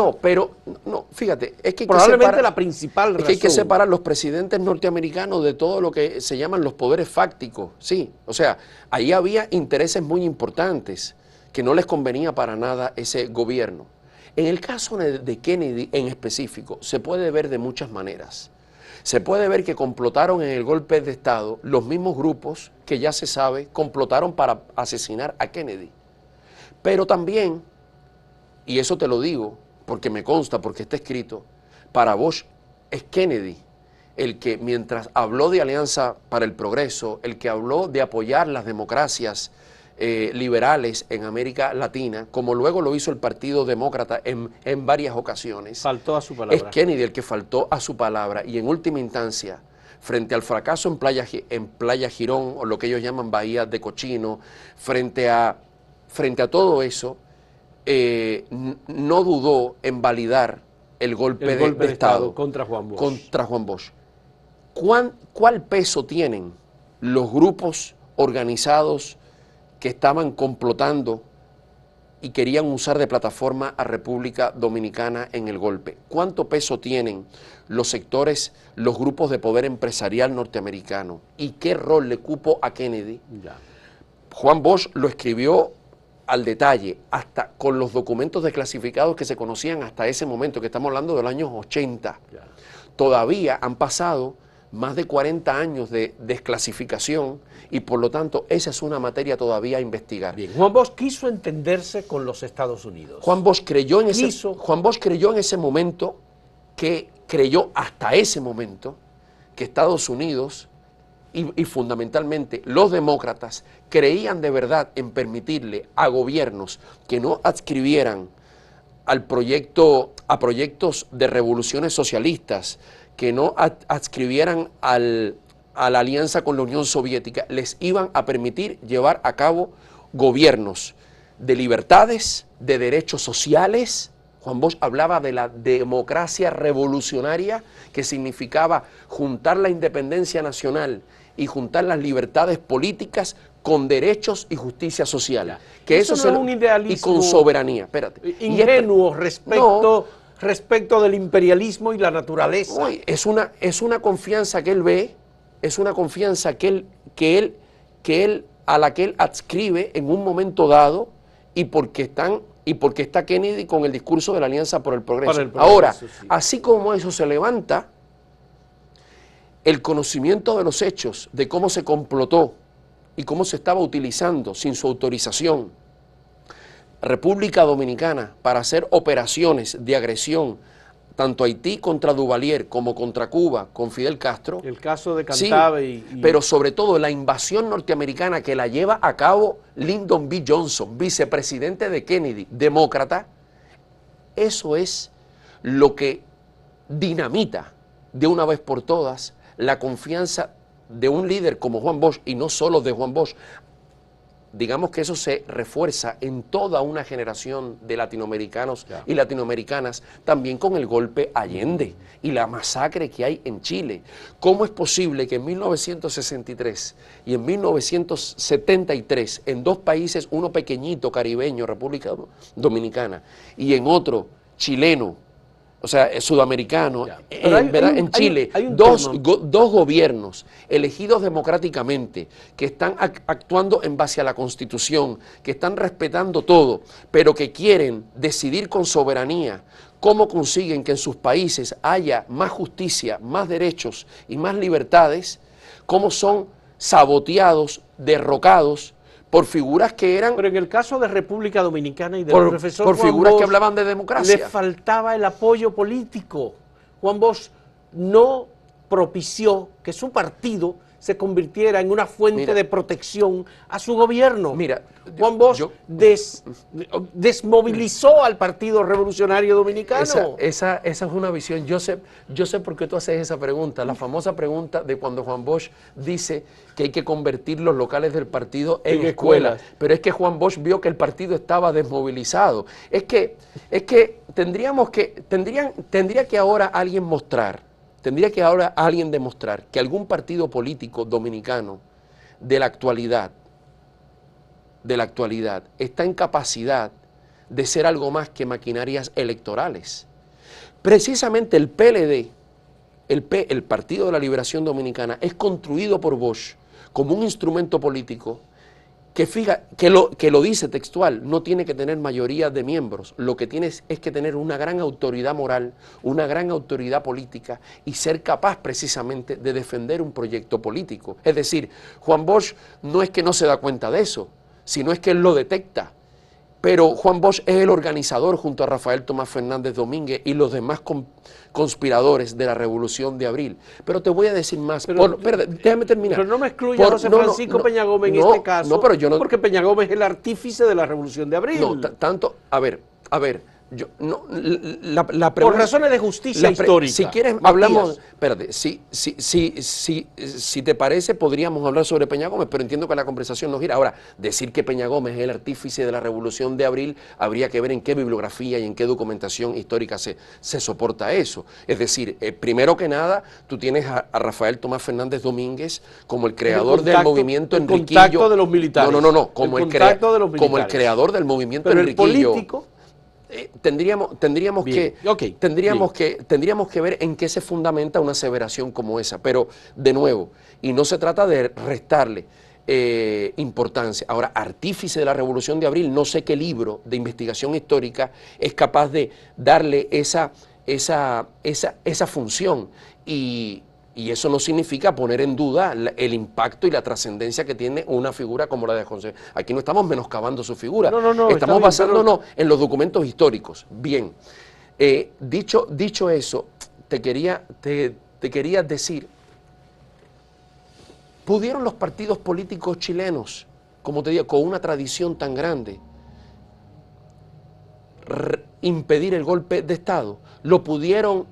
Speaker 1: No, fíjate, es que
Speaker 2: probablemente la principal razón.
Speaker 1: Es que hay que separar los presidentes norteamericanos de todo lo que se llaman los poderes fácticos, sí. O sea, ahí había intereses muy importantes que no les convenía para nada ese gobierno. En el caso de Kennedy en específico, se puede ver de muchas maneras. Se puede ver que complotaron en el golpe de Estado los mismos grupos que ya se sabe complotaron para asesinar a Kennedy. Pero también, y eso te lo digo porque me consta, porque está escrito, para Bosch es Kennedy el que mientras habló de Alianza para el Progreso, el que habló de apoyar las democracias liberales en América Latina, como luego lo hizo el Partido Demócrata en varias ocasiones.
Speaker 2: Faltó a su palabra.
Speaker 1: Es Kennedy el que faltó a su palabra y en última instancia, frente al fracaso en Playa Girón, o lo que ellos llaman Bahía de Cochino, frente a todo eso, no dudó en validar el golpe de Estado
Speaker 2: contra Juan Bosch.
Speaker 1: Contra Juan Bosch. ¿Cuál peso tienen los grupos organizados que estaban complotando y querían usar de plataforma a República Dominicana en el golpe? ¿Cuánto peso tienen los sectores, los grupos de poder empresarial norteamericano? ¿Y qué rol le cupo a Kennedy?
Speaker 2: Ya.
Speaker 1: Juan Bosch lo escribió al detalle, hasta con los documentos desclasificados que se conocían hasta ese momento, que estamos hablando de los años 80.
Speaker 2: Ya.
Speaker 1: Todavía han pasado más de 40 años de desclasificación y por lo tanto esa es una materia todavía a investigar.
Speaker 2: Bien, Juan Bosch quiso entenderse con los Estados Unidos.
Speaker 1: Juan Bosch creyó en ese momento, que creyó hasta ese momento que Estados Unidos y fundamentalmente los demócratas creían de verdad en permitirle a gobiernos que no adscribieran a proyectos de revoluciones socialistas que no adscribieran a la alianza con la Unión Soviética, les iban a permitir llevar a cabo gobiernos de libertades, de derechos sociales. Juan Bosch hablaba de la democracia revolucionaria, que significaba juntar la independencia nacional y juntar las libertades políticas con derechos y justicia social. Que eso
Speaker 2: no es un idealismo
Speaker 1: y con soberanía. Espérate.
Speaker 2: Ingenuo respecto del imperialismo y la naturaleza.
Speaker 1: No, es una confianza que él ve, es una confianza a la que él adscribe en un momento dado, y porque está Kennedy con el discurso de la Alianza por el Progreso. Ahora, sí, así como eso se levanta, el conocimiento de los hechos, de cómo se complotó y cómo se estaba utilizando sin su autorización República Dominicana para hacer operaciones de agresión, tanto Haití contra Duvalier como contra Cuba con Fidel Castro.
Speaker 2: El caso de Cantave
Speaker 1: sí, pero sobre todo la invasión norteamericana que la lleva a cabo Lyndon B. Johnson, vicepresidente de Kennedy, demócrata. Eso es lo que dinamita de una vez por todas la confianza de un líder como Juan Bosch, y no solo de Juan Bosch. Digamos que eso se refuerza en toda una generación de latinoamericanos y latinoamericanas, también con el golpe Allende y la masacre que hay en Chile. ¿Cómo es posible que en 1963 y en 1973, en dos países, uno pequeño, caribeño, República Dominicana, y en otro, chileno, o sea, sudamericano, en Chile, dos gobiernos elegidos democráticamente, que están actuando en base a la Constitución, que están respetando todo, pero que quieren decidir con soberanía cómo consiguen que en sus países haya más justicia, más derechos y más libertades, cómo son saboteados, derrocados por figuras que eran...
Speaker 2: Pero en el caso de República Dominicana y del profesor
Speaker 1: por
Speaker 2: Juan
Speaker 1: figuras
Speaker 2: Bosch,
Speaker 1: que hablaban de democracia.
Speaker 2: le faltaba el apoyo político. Juan Bosch no propició que su partido se convirtiera en una fuente de protección a su gobierno.
Speaker 1: Mira,
Speaker 2: Juan Bosch desmovilizó al Partido Revolucionario Dominicano.
Speaker 1: Esa es una visión. Yo sé por qué tú haces esa pregunta, la famosa pregunta de cuando Juan Bosch dice que hay que convertir los locales del partido en escuelas. Pero es que Juan Bosch vio que el partido estaba desmovilizado. Tendría que ahora alguien demostrar que algún partido político dominicano de la actualidad está en capacidad de ser algo más que maquinarias electorales. Precisamente el PLD, el Partido de la Liberación Dominicana, es construido por Bosch como un instrumento político que lo dice textual, no tiene que tener mayoría de miembros, lo que tiene es que tener una gran autoridad moral, una gran autoridad política y ser capaz precisamente de defender un proyecto político. Es decir, Juan Bosch no es que no se da cuenta de eso, sino es que él lo detecta. Pero Juan Bosch es el organizador junto a Rafael Tomás Fernández Domínguez y los demás conspiradores de la Revolución de Abril. Pero te voy a decir más. Déjame terminar.
Speaker 2: Pero no me excluya a José Francisco Peña Gómez en este caso.
Speaker 1: No, pero yo no.
Speaker 2: Porque Peña Gómez es el artífice de la Revolución de Abril.
Speaker 1: No, a ver. La pregunta,
Speaker 2: por razones de justicia histórica.
Speaker 1: Si quieres, hablamos. Espérate, si te parece, podríamos hablar sobre Peña Gómez, pero entiendo que la conversación no gira. Ahora, decir que Peña Gómez es el artífice de la Revolución de Abril, habría que ver en qué bibliografía y en qué documentación histórica se soporta eso. Es decir, primero que nada, tú tienes a Rafael Tomás Fernández Domínguez como el creador del movimiento Enriquillo.
Speaker 2: El contacto de los militares.
Speaker 1: No, como el creador del movimiento Enriquillo.
Speaker 2: El político.
Speaker 1: Tendríamos que ver en qué se fundamenta una aseveración como esa, pero de nuevo, y no se trata de restarle importancia. Ahora, artífice de la Revolución de Abril, no sé qué libro de investigación histórica es capaz de darle esa función, y eso no significa poner en duda el impacto y la trascendencia que tiene una figura como la de José. Aquí no estamos menoscabando su figura, estamos basándonos en los documentos históricos. Bien, dicho eso, te quería decir, ¿pudieron los partidos políticos chilenos, como te digo, con una tradición tan grande, impedir el golpe de Estado, lo pudieron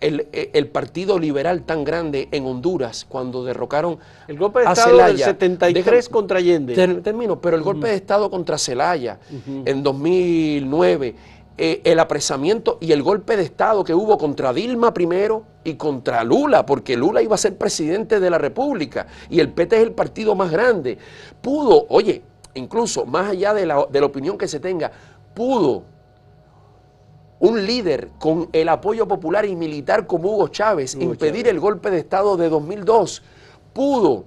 Speaker 1: el Partido Liberal tan grande en Honduras cuando derrocaron
Speaker 2: el golpe de
Speaker 1: a
Speaker 2: Estado
Speaker 1: Zelaya.
Speaker 2: del 73 contra Allende.
Speaker 1: Termino, pero el golpe de Estado contra Zelaya en 2009, el apresamiento y el golpe de Estado que hubo contra Dilma primero y contra Lula, porque Lula iba a ser presidente de la República y el PT es el partido más grande. Pudo, oye, incluso más allá de la opinión que se tenga, pudo un líder con el apoyo popular y militar como Hugo Chávez impedir el golpe de Estado de 2002. Pudo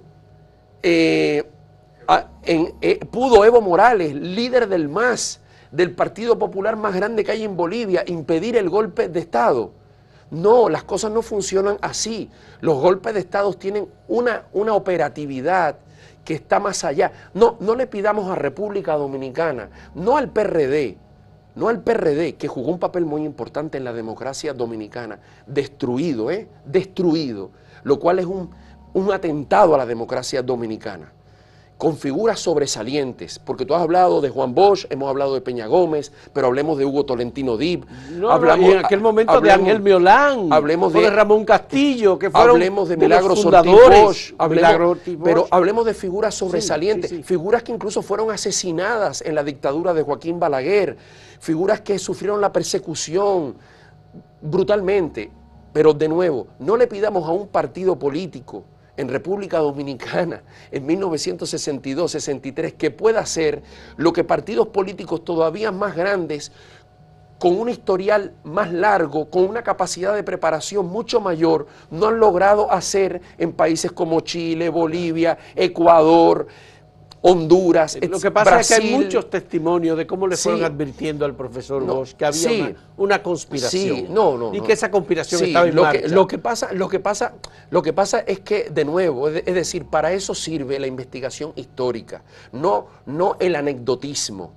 Speaker 1: Evo Morales, líder del MAS, del Partido Popular más grande que hay en Bolivia, impedir el golpe de Estado. No, las cosas no funcionan así. Los golpes de Estado tienen una operatividad que está más allá. No le pidamos a República Dominicana, no al PRD, que jugó un papel muy importante en la democracia dominicana, destruido, lo cual es un atentado a la democracia dominicana, con figuras sobresalientes, porque tú has hablado de Juan Bosch, hemos hablado de Peña Gómez, pero hablemos de Hugo Tolentino Dib,
Speaker 2: y en aquel momento de Ángel Miolán,
Speaker 1: hablemos
Speaker 2: de Ramón Castillo, que fueron
Speaker 1: hablemos de Milagros Ortiz Bosch, pero hablemos de figuras sobresalientes, figuras que incluso fueron asesinadas en la dictadura de Joaquín Balaguer, figuras que sufrieron la persecución brutalmente, pero de nuevo, no le pidamos a un partido político en República Dominicana en 1962-63 que pueda hacer lo que partidos políticos todavía más grandes, con un historial más largo, con una capacidad de preparación mucho mayor, no han logrado hacer en países como Chile, Bolivia, Ecuador, Honduras,
Speaker 2: lo que pasa
Speaker 1: Brasil.
Speaker 2: Es que hay muchos testimonios de cómo le fueron advirtiendo al profesor Bosch que había una conspiración y que esa conspiración estaba en marcha.
Speaker 1: Lo que pasa es que, de nuevo, es decir, para eso sirve la investigación histórica, no el anecdotismo,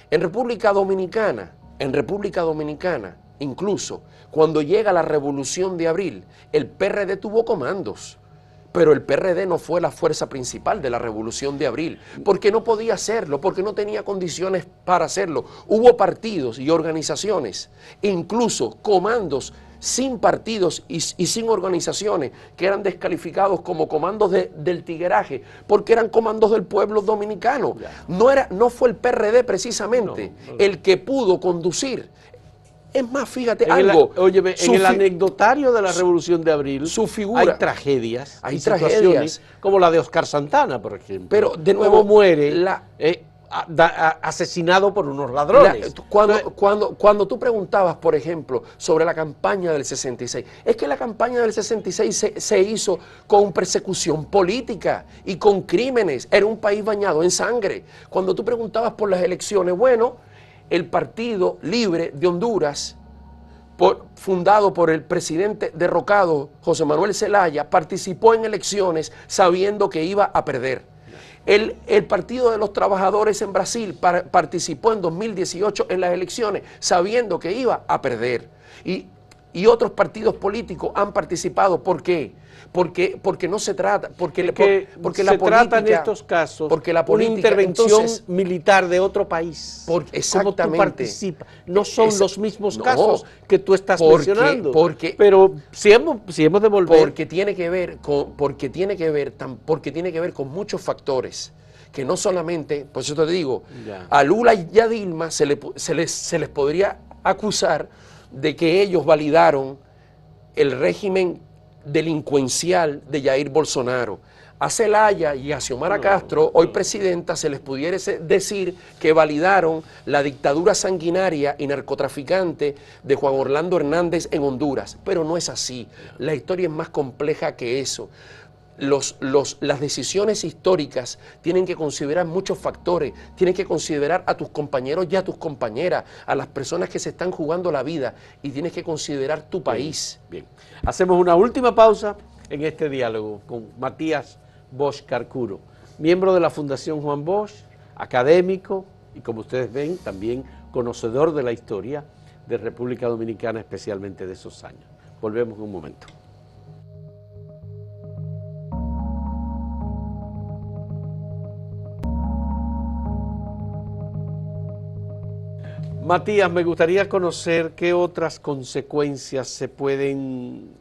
Speaker 1: En República Dominicana, incluso cuando llega la Revolución de Abril, el PRD tuvo comandos. Pero el PRD no fue la fuerza principal de la Revolución de Abril, porque no podía hacerlo, porque no tenía condiciones para hacerlo. Hubo partidos y organizaciones, incluso comandos sin partidos y sin organizaciones, que eran descalificados como comandos del tigueraje, porque eran comandos del pueblo dominicano. No fue el PRD precisamente el que pudo conducir. Es más, fíjate algo.
Speaker 2: En el anecdotario de la Revolución de Abril hay tragedias, situaciones como la de Oscar Santana, por ejemplo.
Speaker 1: Pero de nuevo
Speaker 2: cómo muere asesinado por unos ladrones.
Speaker 1: Cuando tú preguntabas, por ejemplo, sobre la campaña del 66, es que la campaña del 66 se hizo con persecución política y con crímenes. Era un país bañado en sangre. Cuando tú preguntabas por las elecciones, bueno, el Partido Libre de Honduras, fundado por el presidente derrocado José Manuel Zelaya, participó en elecciones sabiendo que iba a perder. El Partido de los Trabajadores en Brasil participó en 2018 en las elecciones sabiendo que iba a perder. Y otros partidos políticos han participado. ¿Por qué? Porque no se trata, porque la
Speaker 2: trata en estos casos
Speaker 1: porque la política,
Speaker 2: una intervención militar de otro país.
Speaker 1: Exactamente.
Speaker 2: Como tú participas. No son los mismos casos que tú estás mencionando. Pero si hemos de volver.
Speaker 1: Porque tiene que ver con muchos factores. Que no solamente, por eso te digo, a Lula y a Dilma se les podría acusar de que ellos validaron el régimen delincuencial de Jair Bolsonaro. A Zelaya y a Xiomara Castro, hoy presidenta, se les pudiera decir que validaron la dictadura sanguinaria y narcotraficante de Juan Orlando Hernández en Honduras. Pero no es así. La historia es más compleja que eso. Las decisiones históricas tienen que considerar muchos factores, tienen que considerar a tus compañeros y a tus compañeras, a las personas que se están jugando la vida, y tienes que considerar tu país.
Speaker 2: Bien. Hacemos una última pausa en este diálogo con Matías Bosch Carcuro, miembro de la Fundación Juan Bosch, académico y, como ustedes ven, también conocedor de la historia de República Dominicana, especialmente de esos años. Volvemos en un momento. Matías, me gustaría conocer qué otras consecuencias se pueden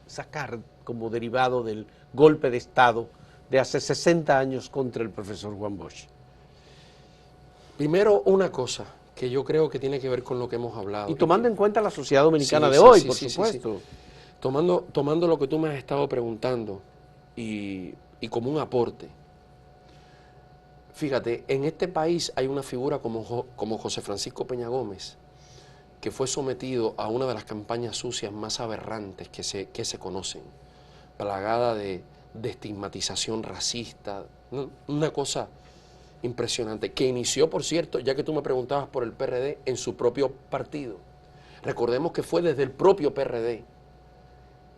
Speaker 2: sacar como derivado del golpe de Estado de hace 60 años contra el profesor Juan Bosch.
Speaker 1: Primero, una cosa que yo creo que tiene que ver con lo que hemos hablado.
Speaker 2: Y tomando en cuenta la sociedad dominicana
Speaker 1: Sí,
Speaker 2: de
Speaker 1: sí,
Speaker 2: hoy,
Speaker 1: sí,
Speaker 2: por
Speaker 1: sí,
Speaker 2: supuesto.
Speaker 1: sí. Tomando lo que tú me has estado preguntando y como un aporte. Fíjate, en este país hay una figura como José Francisco Peña Gómez, que fue sometido a una de las campañas sucias más aberrantes que se conocen, plagada de estigmatización racista, ¿no? Una cosa impresionante, que inició, por cierto, ya que tú me preguntabas por el PRD, en su propio partido. Recordemos que fue desde el propio PRD,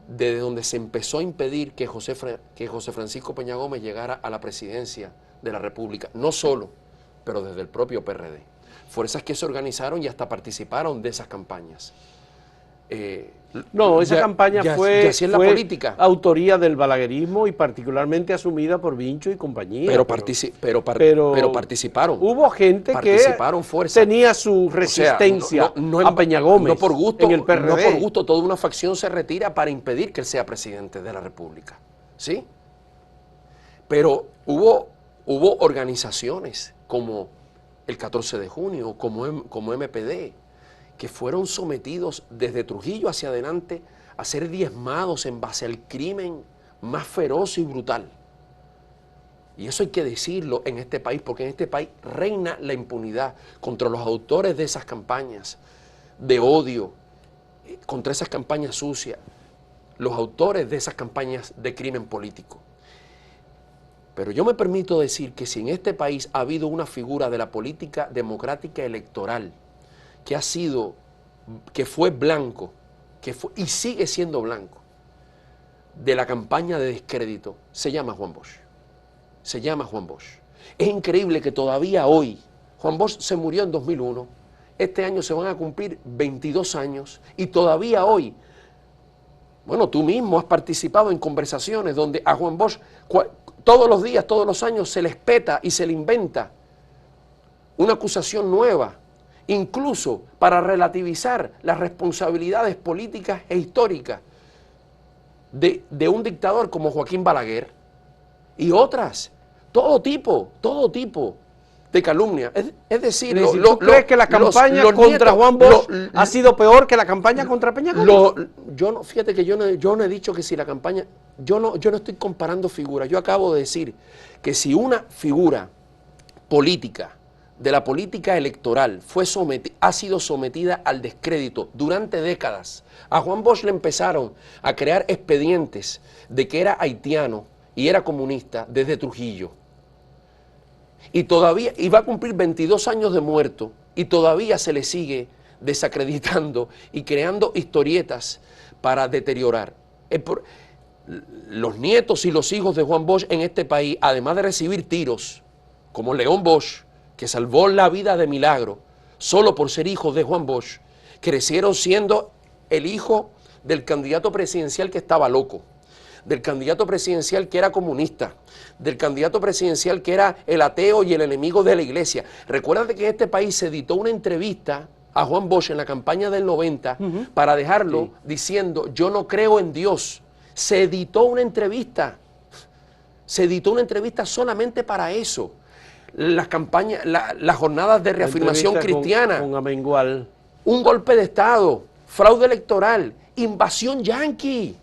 Speaker 1: desde donde se empezó a impedir que José Francisco Peña Gómez llegara a la presidencia de la República, no solo, pero desde el propio PRD. Fuerzas que se organizaron y hasta participaron de esas campañas.
Speaker 2: No, esa campaña fue
Speaker 1: la política.
Speaker 2: Autoría del balaguerismo y particularmente asumida por Vincho y compañía.
Speaker 1: Pero participaron.
Speaker 2: Hubo gente que tenía su resistencia a Peña Gómez
Speaker 1: no por gusto,
Speaker 2: en el PRD.
Speaker 1: No por gusto, toda una facción se retira para impedir que él sea presidente de la República. ¿Sí? Pero hubo organizaciones como el 14 de junio, como MPD, que fueron sometidos desde Trujillo hacia adelante a ser diezmados en base al crimen más feroz y brutal. Y eso hay que decirlo en este país, porque en este país reina la impunidad contra los autores de esas campañas de odio, contra esas campañas sucias, los autores de esas campañas de crimen político. Pero yo me permito decir que si en este país ha habido una figura de la política democrática electoral que fue blanco, y sigue siendo blanco, de la campaña de descrédito, se llama Juan Bosch. Se llama Juan Bosch. Es increíble que todavía hoy, Juan Bosch se murió en 2001, este año se van a cumplir 22 años, y todavía hoy, bueno, tú mismo has participado en conversaciones donde a Juan Bosch todos los días, todos los años se le espeta y se le inventa una acusación nueva, incluso para relativizar las responsabilidades políticas e históricas de un dictador como Joaquín Balaguer y otras, todo tipo de calumnia. Es decir,
Speaker 2: ¿tú crees que la campaña contra Juan Bosch ha sido peor que la campaña contra Peña Gómez?
Speaker 1: Fíjate que yo no he dicho que si la campaña, yo no estoy comparando figuras. Yo acabo de decir que si una figura política de la política electoral ha sido sometida al descrédito durante décadas, a Juan Bosch le empezaron a crear expedientes de que era haitiano y era comunista desde Trujillo. Y todavía iba a cumplir 22 años de muerto y todavía se le sigue desacreditando y creando historietas para deteriorar. Los nietos y los hijos de Juan Bosch en este país, además de recibir tiros, como León Bosch, que salvó la vida de milagro, solo por ser hijo de Juan Bosch, crecieron siendo el hijo del candidato presidencial que estaba loco, del candidato presidencial que era comunista, del candidato presidencial que era el ateo y el enemigo de la iglesia. Recuérdate que en este país se editó una entrevista a Juan Bosch en la campaña del 90 para dejarlo diciendo, yo no creo en Dios. Se editó una entrevista solamente para eso. Las campañas, las jornadas de reafirmación cristiana,
Speaker 2: con Amengual,
Speaker 1: un golpe de Estado, fraude electoral, invasión yanqui,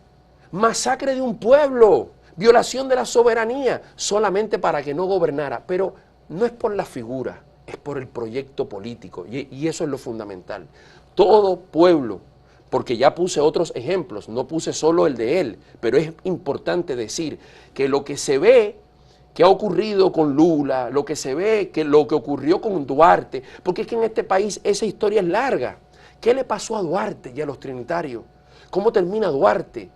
Speaker 1: masacre de un pueblo, violación de la soberanía, solamente para que no gobernara. Pero no es por la figura, es por el proyecto político, y eso es lo fundamental. Todo pueblo, porque ya puse otros ejemplos, no puse solo el de él, pero es importante decir que lo que se ve que ha ocurrido con Lula, lo que se ve, que lo que ocurrió con Duarte, porque es que en este país esa historia es larga. ¿Qué le pasó a Duarte y a los trinitarios? ¿Cómo termina Duarte?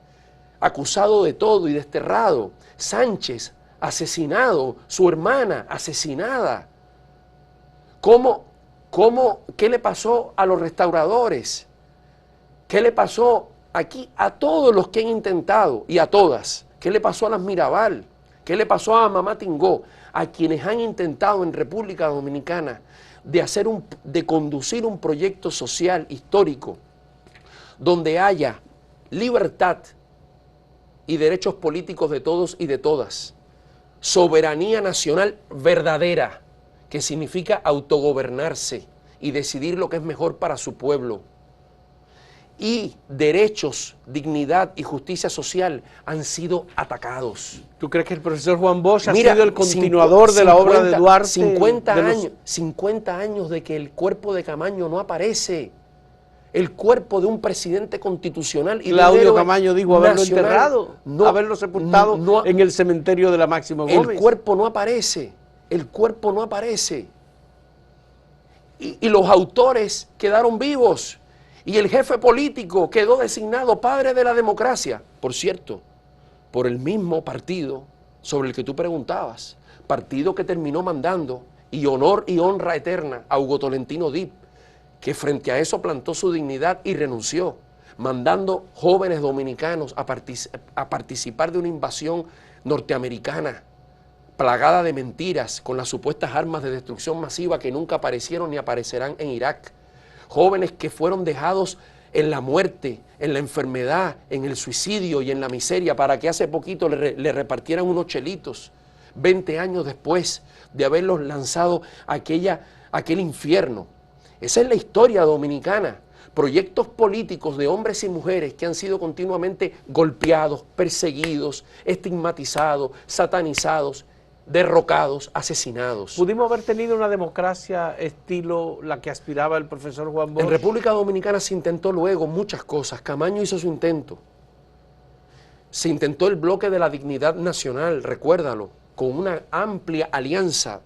Speaker 1: Acusado de todo y desterrado. Sánchez, asesinado. Su hermana, asesinada. ¿Qué le pasó a los restauradores? ¿Qué le pasó aquí a todos los que han intentado y a todas? ¿Qué le pasó a las Mirabal? ¿Qué le pasó a Mamá Tingó? a quienes han intentado en República Dominicana de conducir un proyecto social histórico donde haya libertad y derechos políticos de todos y de todas, soberanía nacional verdadera, que significa autogobernarse y decidir lo que es mejor para su pueblo, y derechos, dignidad y justicia social han sido atacados.
Speaker 2: ¿Tú crees que el profesor Juan Bosch ha sido el continuador de la obra de Duarte?
Speaker 1: 50 años de que el cuerpo de Camaño no aparece. El cuerpo de un presidente constitucional y
Speaker 2: Claudio Camaño dijo haberlo enterrado, haberlo sepultado en el cementerio de la Máximo Gómez.
Speaker 1: El cuerpo no aparece, el cuerpo no aparece. Y los autores quedaron vivos. Y el jefe político quedó designado padre de la democracia, por cierto, por el mismo partido sobre el que tú preguntabas, partido que terminó mandando, y honor y honra eterna, a Hugo Tolentino Dipp, que frente a eso plantó su dignidad y renunció, mandando jóvenes dominicanos a participar de una invasión norteamericana, plagada de mentiras, con las supuestas armas de destrucción masiva que nunca aparecieron ni aparecerán en Irak. Jóvenes que fueron dejados en la muerte, en la enfermedad, en el suicidio y en la miseria para que hace poquito le repartieran unos chelitos, 20 años después de haberlos lanzado a aquel infierno. Esa es la historia dominicana. Proyectos políticos de hombres y mujeres que han sido continuamente golpeados, perseguidos, estigmatizados, satanizados, derrocados, asesinados.
Speaker 2: ¿Pudimos haber tenido una democracia estilo la que aspiraba el profesor Juan Bosch?
Speaker 1: En República Dominicana se intentó luego muchas cosas. Camaño hizo su intento. Se intentó el bloque de la dignidad nacional, recuérdalo, con una amplia alianza,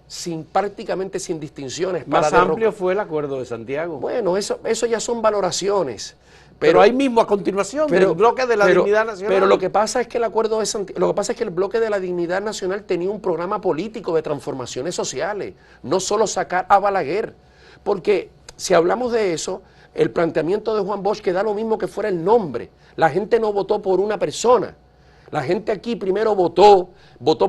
Speaker 1: prácticamente sin distinciones.
Speaker 2: Más amplio fue el Acuerdo de Santiago.
Speaker 1: Bueno, eso ya son valoraciones.
Speaker 2: Pero ahí mismo a continuación del bloque de la dignidad nacional.
Speaker 1: Pero lo que pasa es que el Acuerdo de Santiago, lo que pasa es que el bloque de la dignidad nacional tenía un programa político de transformaciones sociales, no solo sacar a Balaguer, porque si hablamos de eso, el planteamiento de Juan Bosch, que da lo mismo que fuera el nombre. La gente no votó por una persona. La gente aquí primero votó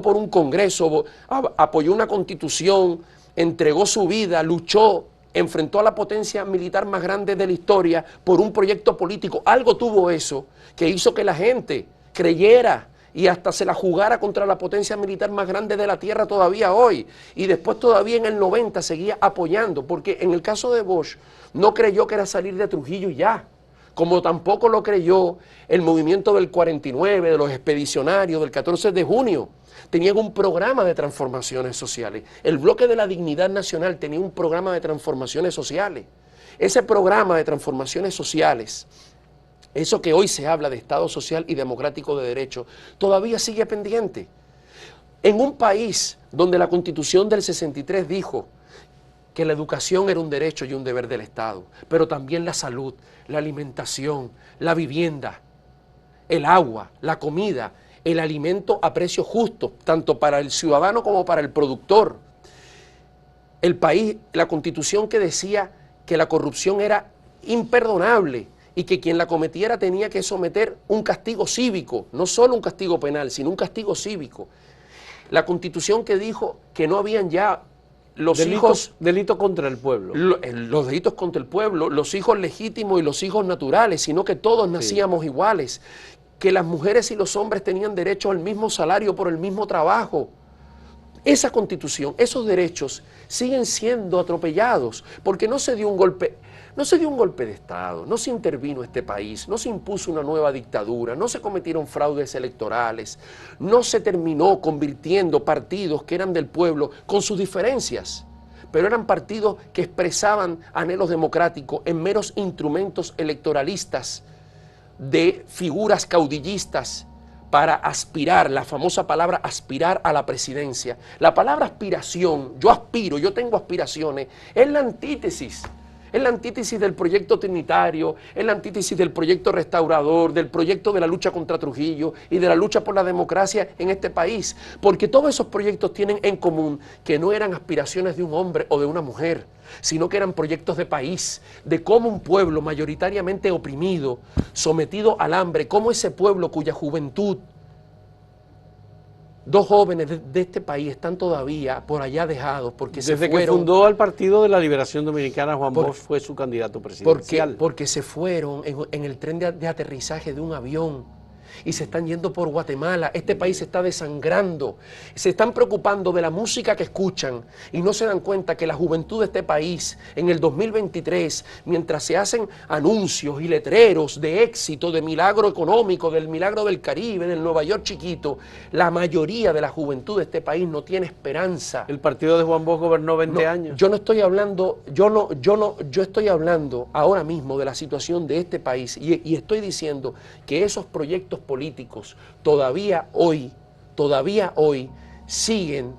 Speaker 1: por un congreso, apoyó una constitución, entregó su vida, luchó, enfrentó a la potencia militar más grande de la historia por un proyecto político. Algo tuvo eso que hizo que la gente creyera y hasta se la jugara contra la potencia militar más grande de la tierra todavía hoy. Y después todavía en el 90 seguía apoyando, porque en el caso de Bosch no creyó que era salir de Trujillo y ya, como tampoco lo creyó el movimiento del 49, de los expedicionarios, del 14 de junio. Tenían un programa de transformaciones sociales. El bloque de la dignidad nacional tenía un programa de transformaciones sociales. Ese programa de transformaciones sociales, eso que hoy se habla de Estado social y democrático de derecho, todavía sigue pendiente. En un país donde la Constitución del 63 dijo que la educación era un derecho y un deber del Estado, pero también la salud, la alimentación, la vivienda, el agua, la comida, el alimento a precio justo, tanto para el ciudadano como para el productor. El país, la Constitución que decía que la corrupción era imperdonable y que quien la cometiera tenía que someter un castigo cívico, no solo un castigo penal, sino un castigo cívico. La Constitución que dijo que no habían ya los
Speaker 2: delitos contra el pueblo.
Speaker 1: Los delitos contra el pueblo, los hijos legítimos y los hijos naturales, sino que todos nacíamos iguales, que las mujeres y los hombres tenían derecho al mismo salario por el mismo trabajo. Esa Constitución, esos derechos siguen siendo atropellados porque no se dio un golpe de Estado, no se intervino este país, no se impuso una nueva dictadura, no se cometieron fraudes electorales, no se terminó convirtiendo partidos que eran del pueblo con sus diferencias, pero eran partidos que expresaban anhelos democráticos en meros instrumentos electoralistas de figuras caudillistas para aspirar, la famosa palabra aspirar a la presidencia. La palabra aspiración, yo aspiro, yo tengo aspiraciones, es la antítesis del proyecto trinitario, es la antítesis del proyecto restaurador, del proyecto de la lucha contra Trujillo y de la lucha por la democracia en este país, porque todos esos proyectos tienen en común que no eran aspiraciones de un hombre o de una mujer, sino que eran proyectos de país, de cómo un pueblo mayoritariamente oprimido, sometido al hambre, cómo ese pueblo cuya juventud dos jóvenes de este país están todavía por allá dejados porque se
Speaker 2: Desde
Speaker 1: fueron.
Speaker 2: que fundó el Partido de la Liberación Dominicana, Juan Bosch fue su candidato presidencial.
Speaker 1: Porque se fueron en el tren de aterrizaje de un avión y se están yendo por Guatemala. Este país se está desangrando. Se están preocupando de la música que escuchan y no se dan cuenta que la juventud de este país en el 2023, mientras se hacen anuncios y letreros de éxito, de milagro económico, del milagro del Caribe, del Nueva York chiquito, la mayoría de la juventud de este país no tiene esperanza.
Speaker 2: El partido de Juan Bosch gobernó 20 años.
Speaker 1: Yo no estoy hablando, yo estoy hablando ahora mismo de la situación de este país y estoy diciendo que esos proyectos políticos todavía hoy siguen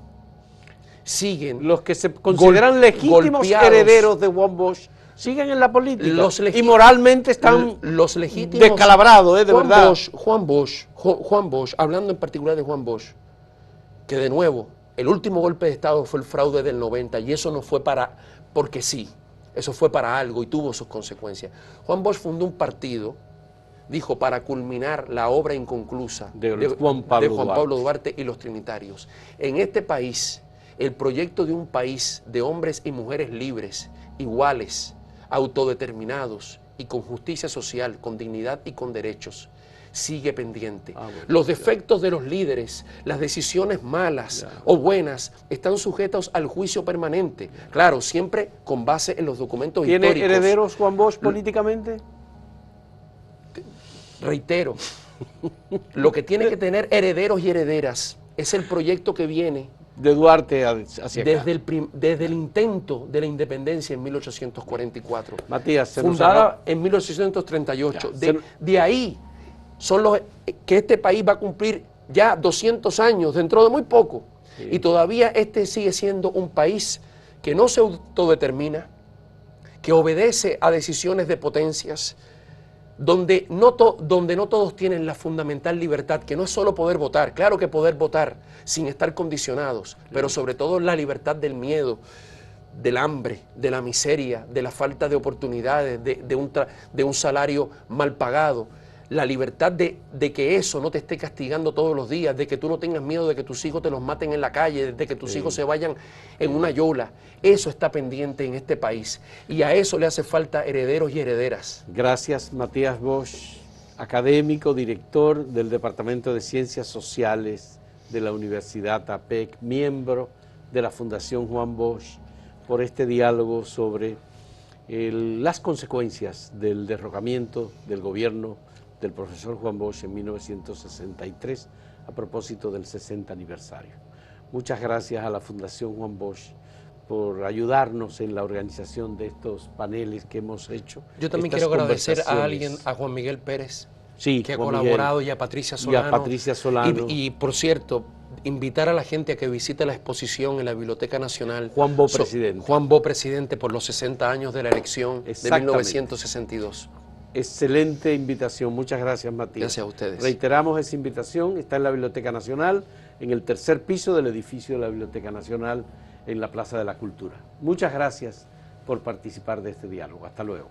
Speaker 2: los que se consideran legítimos
Speaker 1: golpeados,
Speaker 2: herederos de Juan Bosch siguen en la política y moralmente están
Speaker 1: los legítimos
Speaker 2: descalabrados, de verdad.
Speaker 1: Juan Bosch, hablando en particular de Juan Bosch, que de nuevo, el último golpe de Estado fue el fraude del 90 y eso no fue porque sí, eso fue para algo y tuvo sus consecuencias. Juan Bosch fundó un partido, dijo, para culminar la obra inconclusa
Speaker 2: de Juan Pablo
Speaker 1: Duarte y los trinitarios. En este país, el proyecto de un país de hombres y mujeres libres, iguales, autodeterminados y con justicia social, con dignidad y con derechos, sigue pendiente. Los defectos de los líderes, las decisiones malas o buenas, están sujetos al juicio permanente. Claro, siempre con base en los documentos históricos.
Speaker 2: ¿Tiene herederos Juan Bosch políticamente?
Speaker 1: Reitero, lo que tiene que tener herederos y herederas es el proyecto que viene
Speaker 2: de Duarte hacia acá.
Speaker 1: Desde el intento de la independencia en 1844.
Speaker 2: Matías,
Speaker 1: fundada en 1838. De ahí son los que este país va a cumplir ya 200 años, dentro de muy poco. Sí. Y todavía este sigue siendo un país que no se autodetermina, que obedece a decisiones de potencias, donde no todos tienen la fundamental libertad, que no es solo poder votar, claro que poder votar sin estar condicionados, pero sobre todo la libertad del miedo, del hambre, de la miseria, de la falta de oportunidades, de un salario mal pagado, la libertad de que eso no te esté castigando todos los días, de que tú no tengas miedo de que tus hijos te los maten en la calle, de que tus hijos se vayan en una yola. Eso está pendiente en este país y a eso le hace falta herederos y herederas.
Speaker 2: Gracias, Matías Bosch, académico, director del Departamento de Ciencias Sociales de la Universidad APEC, miembro de la Fundación Juan Bosch, por este diálogo sobre las consecuencias del derrocamiento del gobierno del profesor Juan Bosch en 1963 a propósito del 60 aniversario. Muchas gracias a la Fundación Juan Bosch por ayudarnos en la organización de estos paneles que hemos hecho.
Speaker 1: Yo también quiero agradecer a Juan Miguel Pérez, que ha colaborado, y a Patricia Solano. Y por cierto, invitar a la gente a que visite la exposición en la Biblioteca Nacional.
Speaker 2: Juan Bosch presidente.
Speaker 1: Juan Bosch presidente por los 60 años de la elección de 1962.
Speaker 2: Excelente invitación, muchas gracias, Matías.
Speaker 1: Gracias a ustedes.
Speaker 2: Reiteramos esa invitación, está en la Biblioteca Nacional, en el tercer piso del edificio de la Biblioteca Nacional, en la Plaza de la Cultura. Muchas gracias por participar de este diálogo. Hasta luego.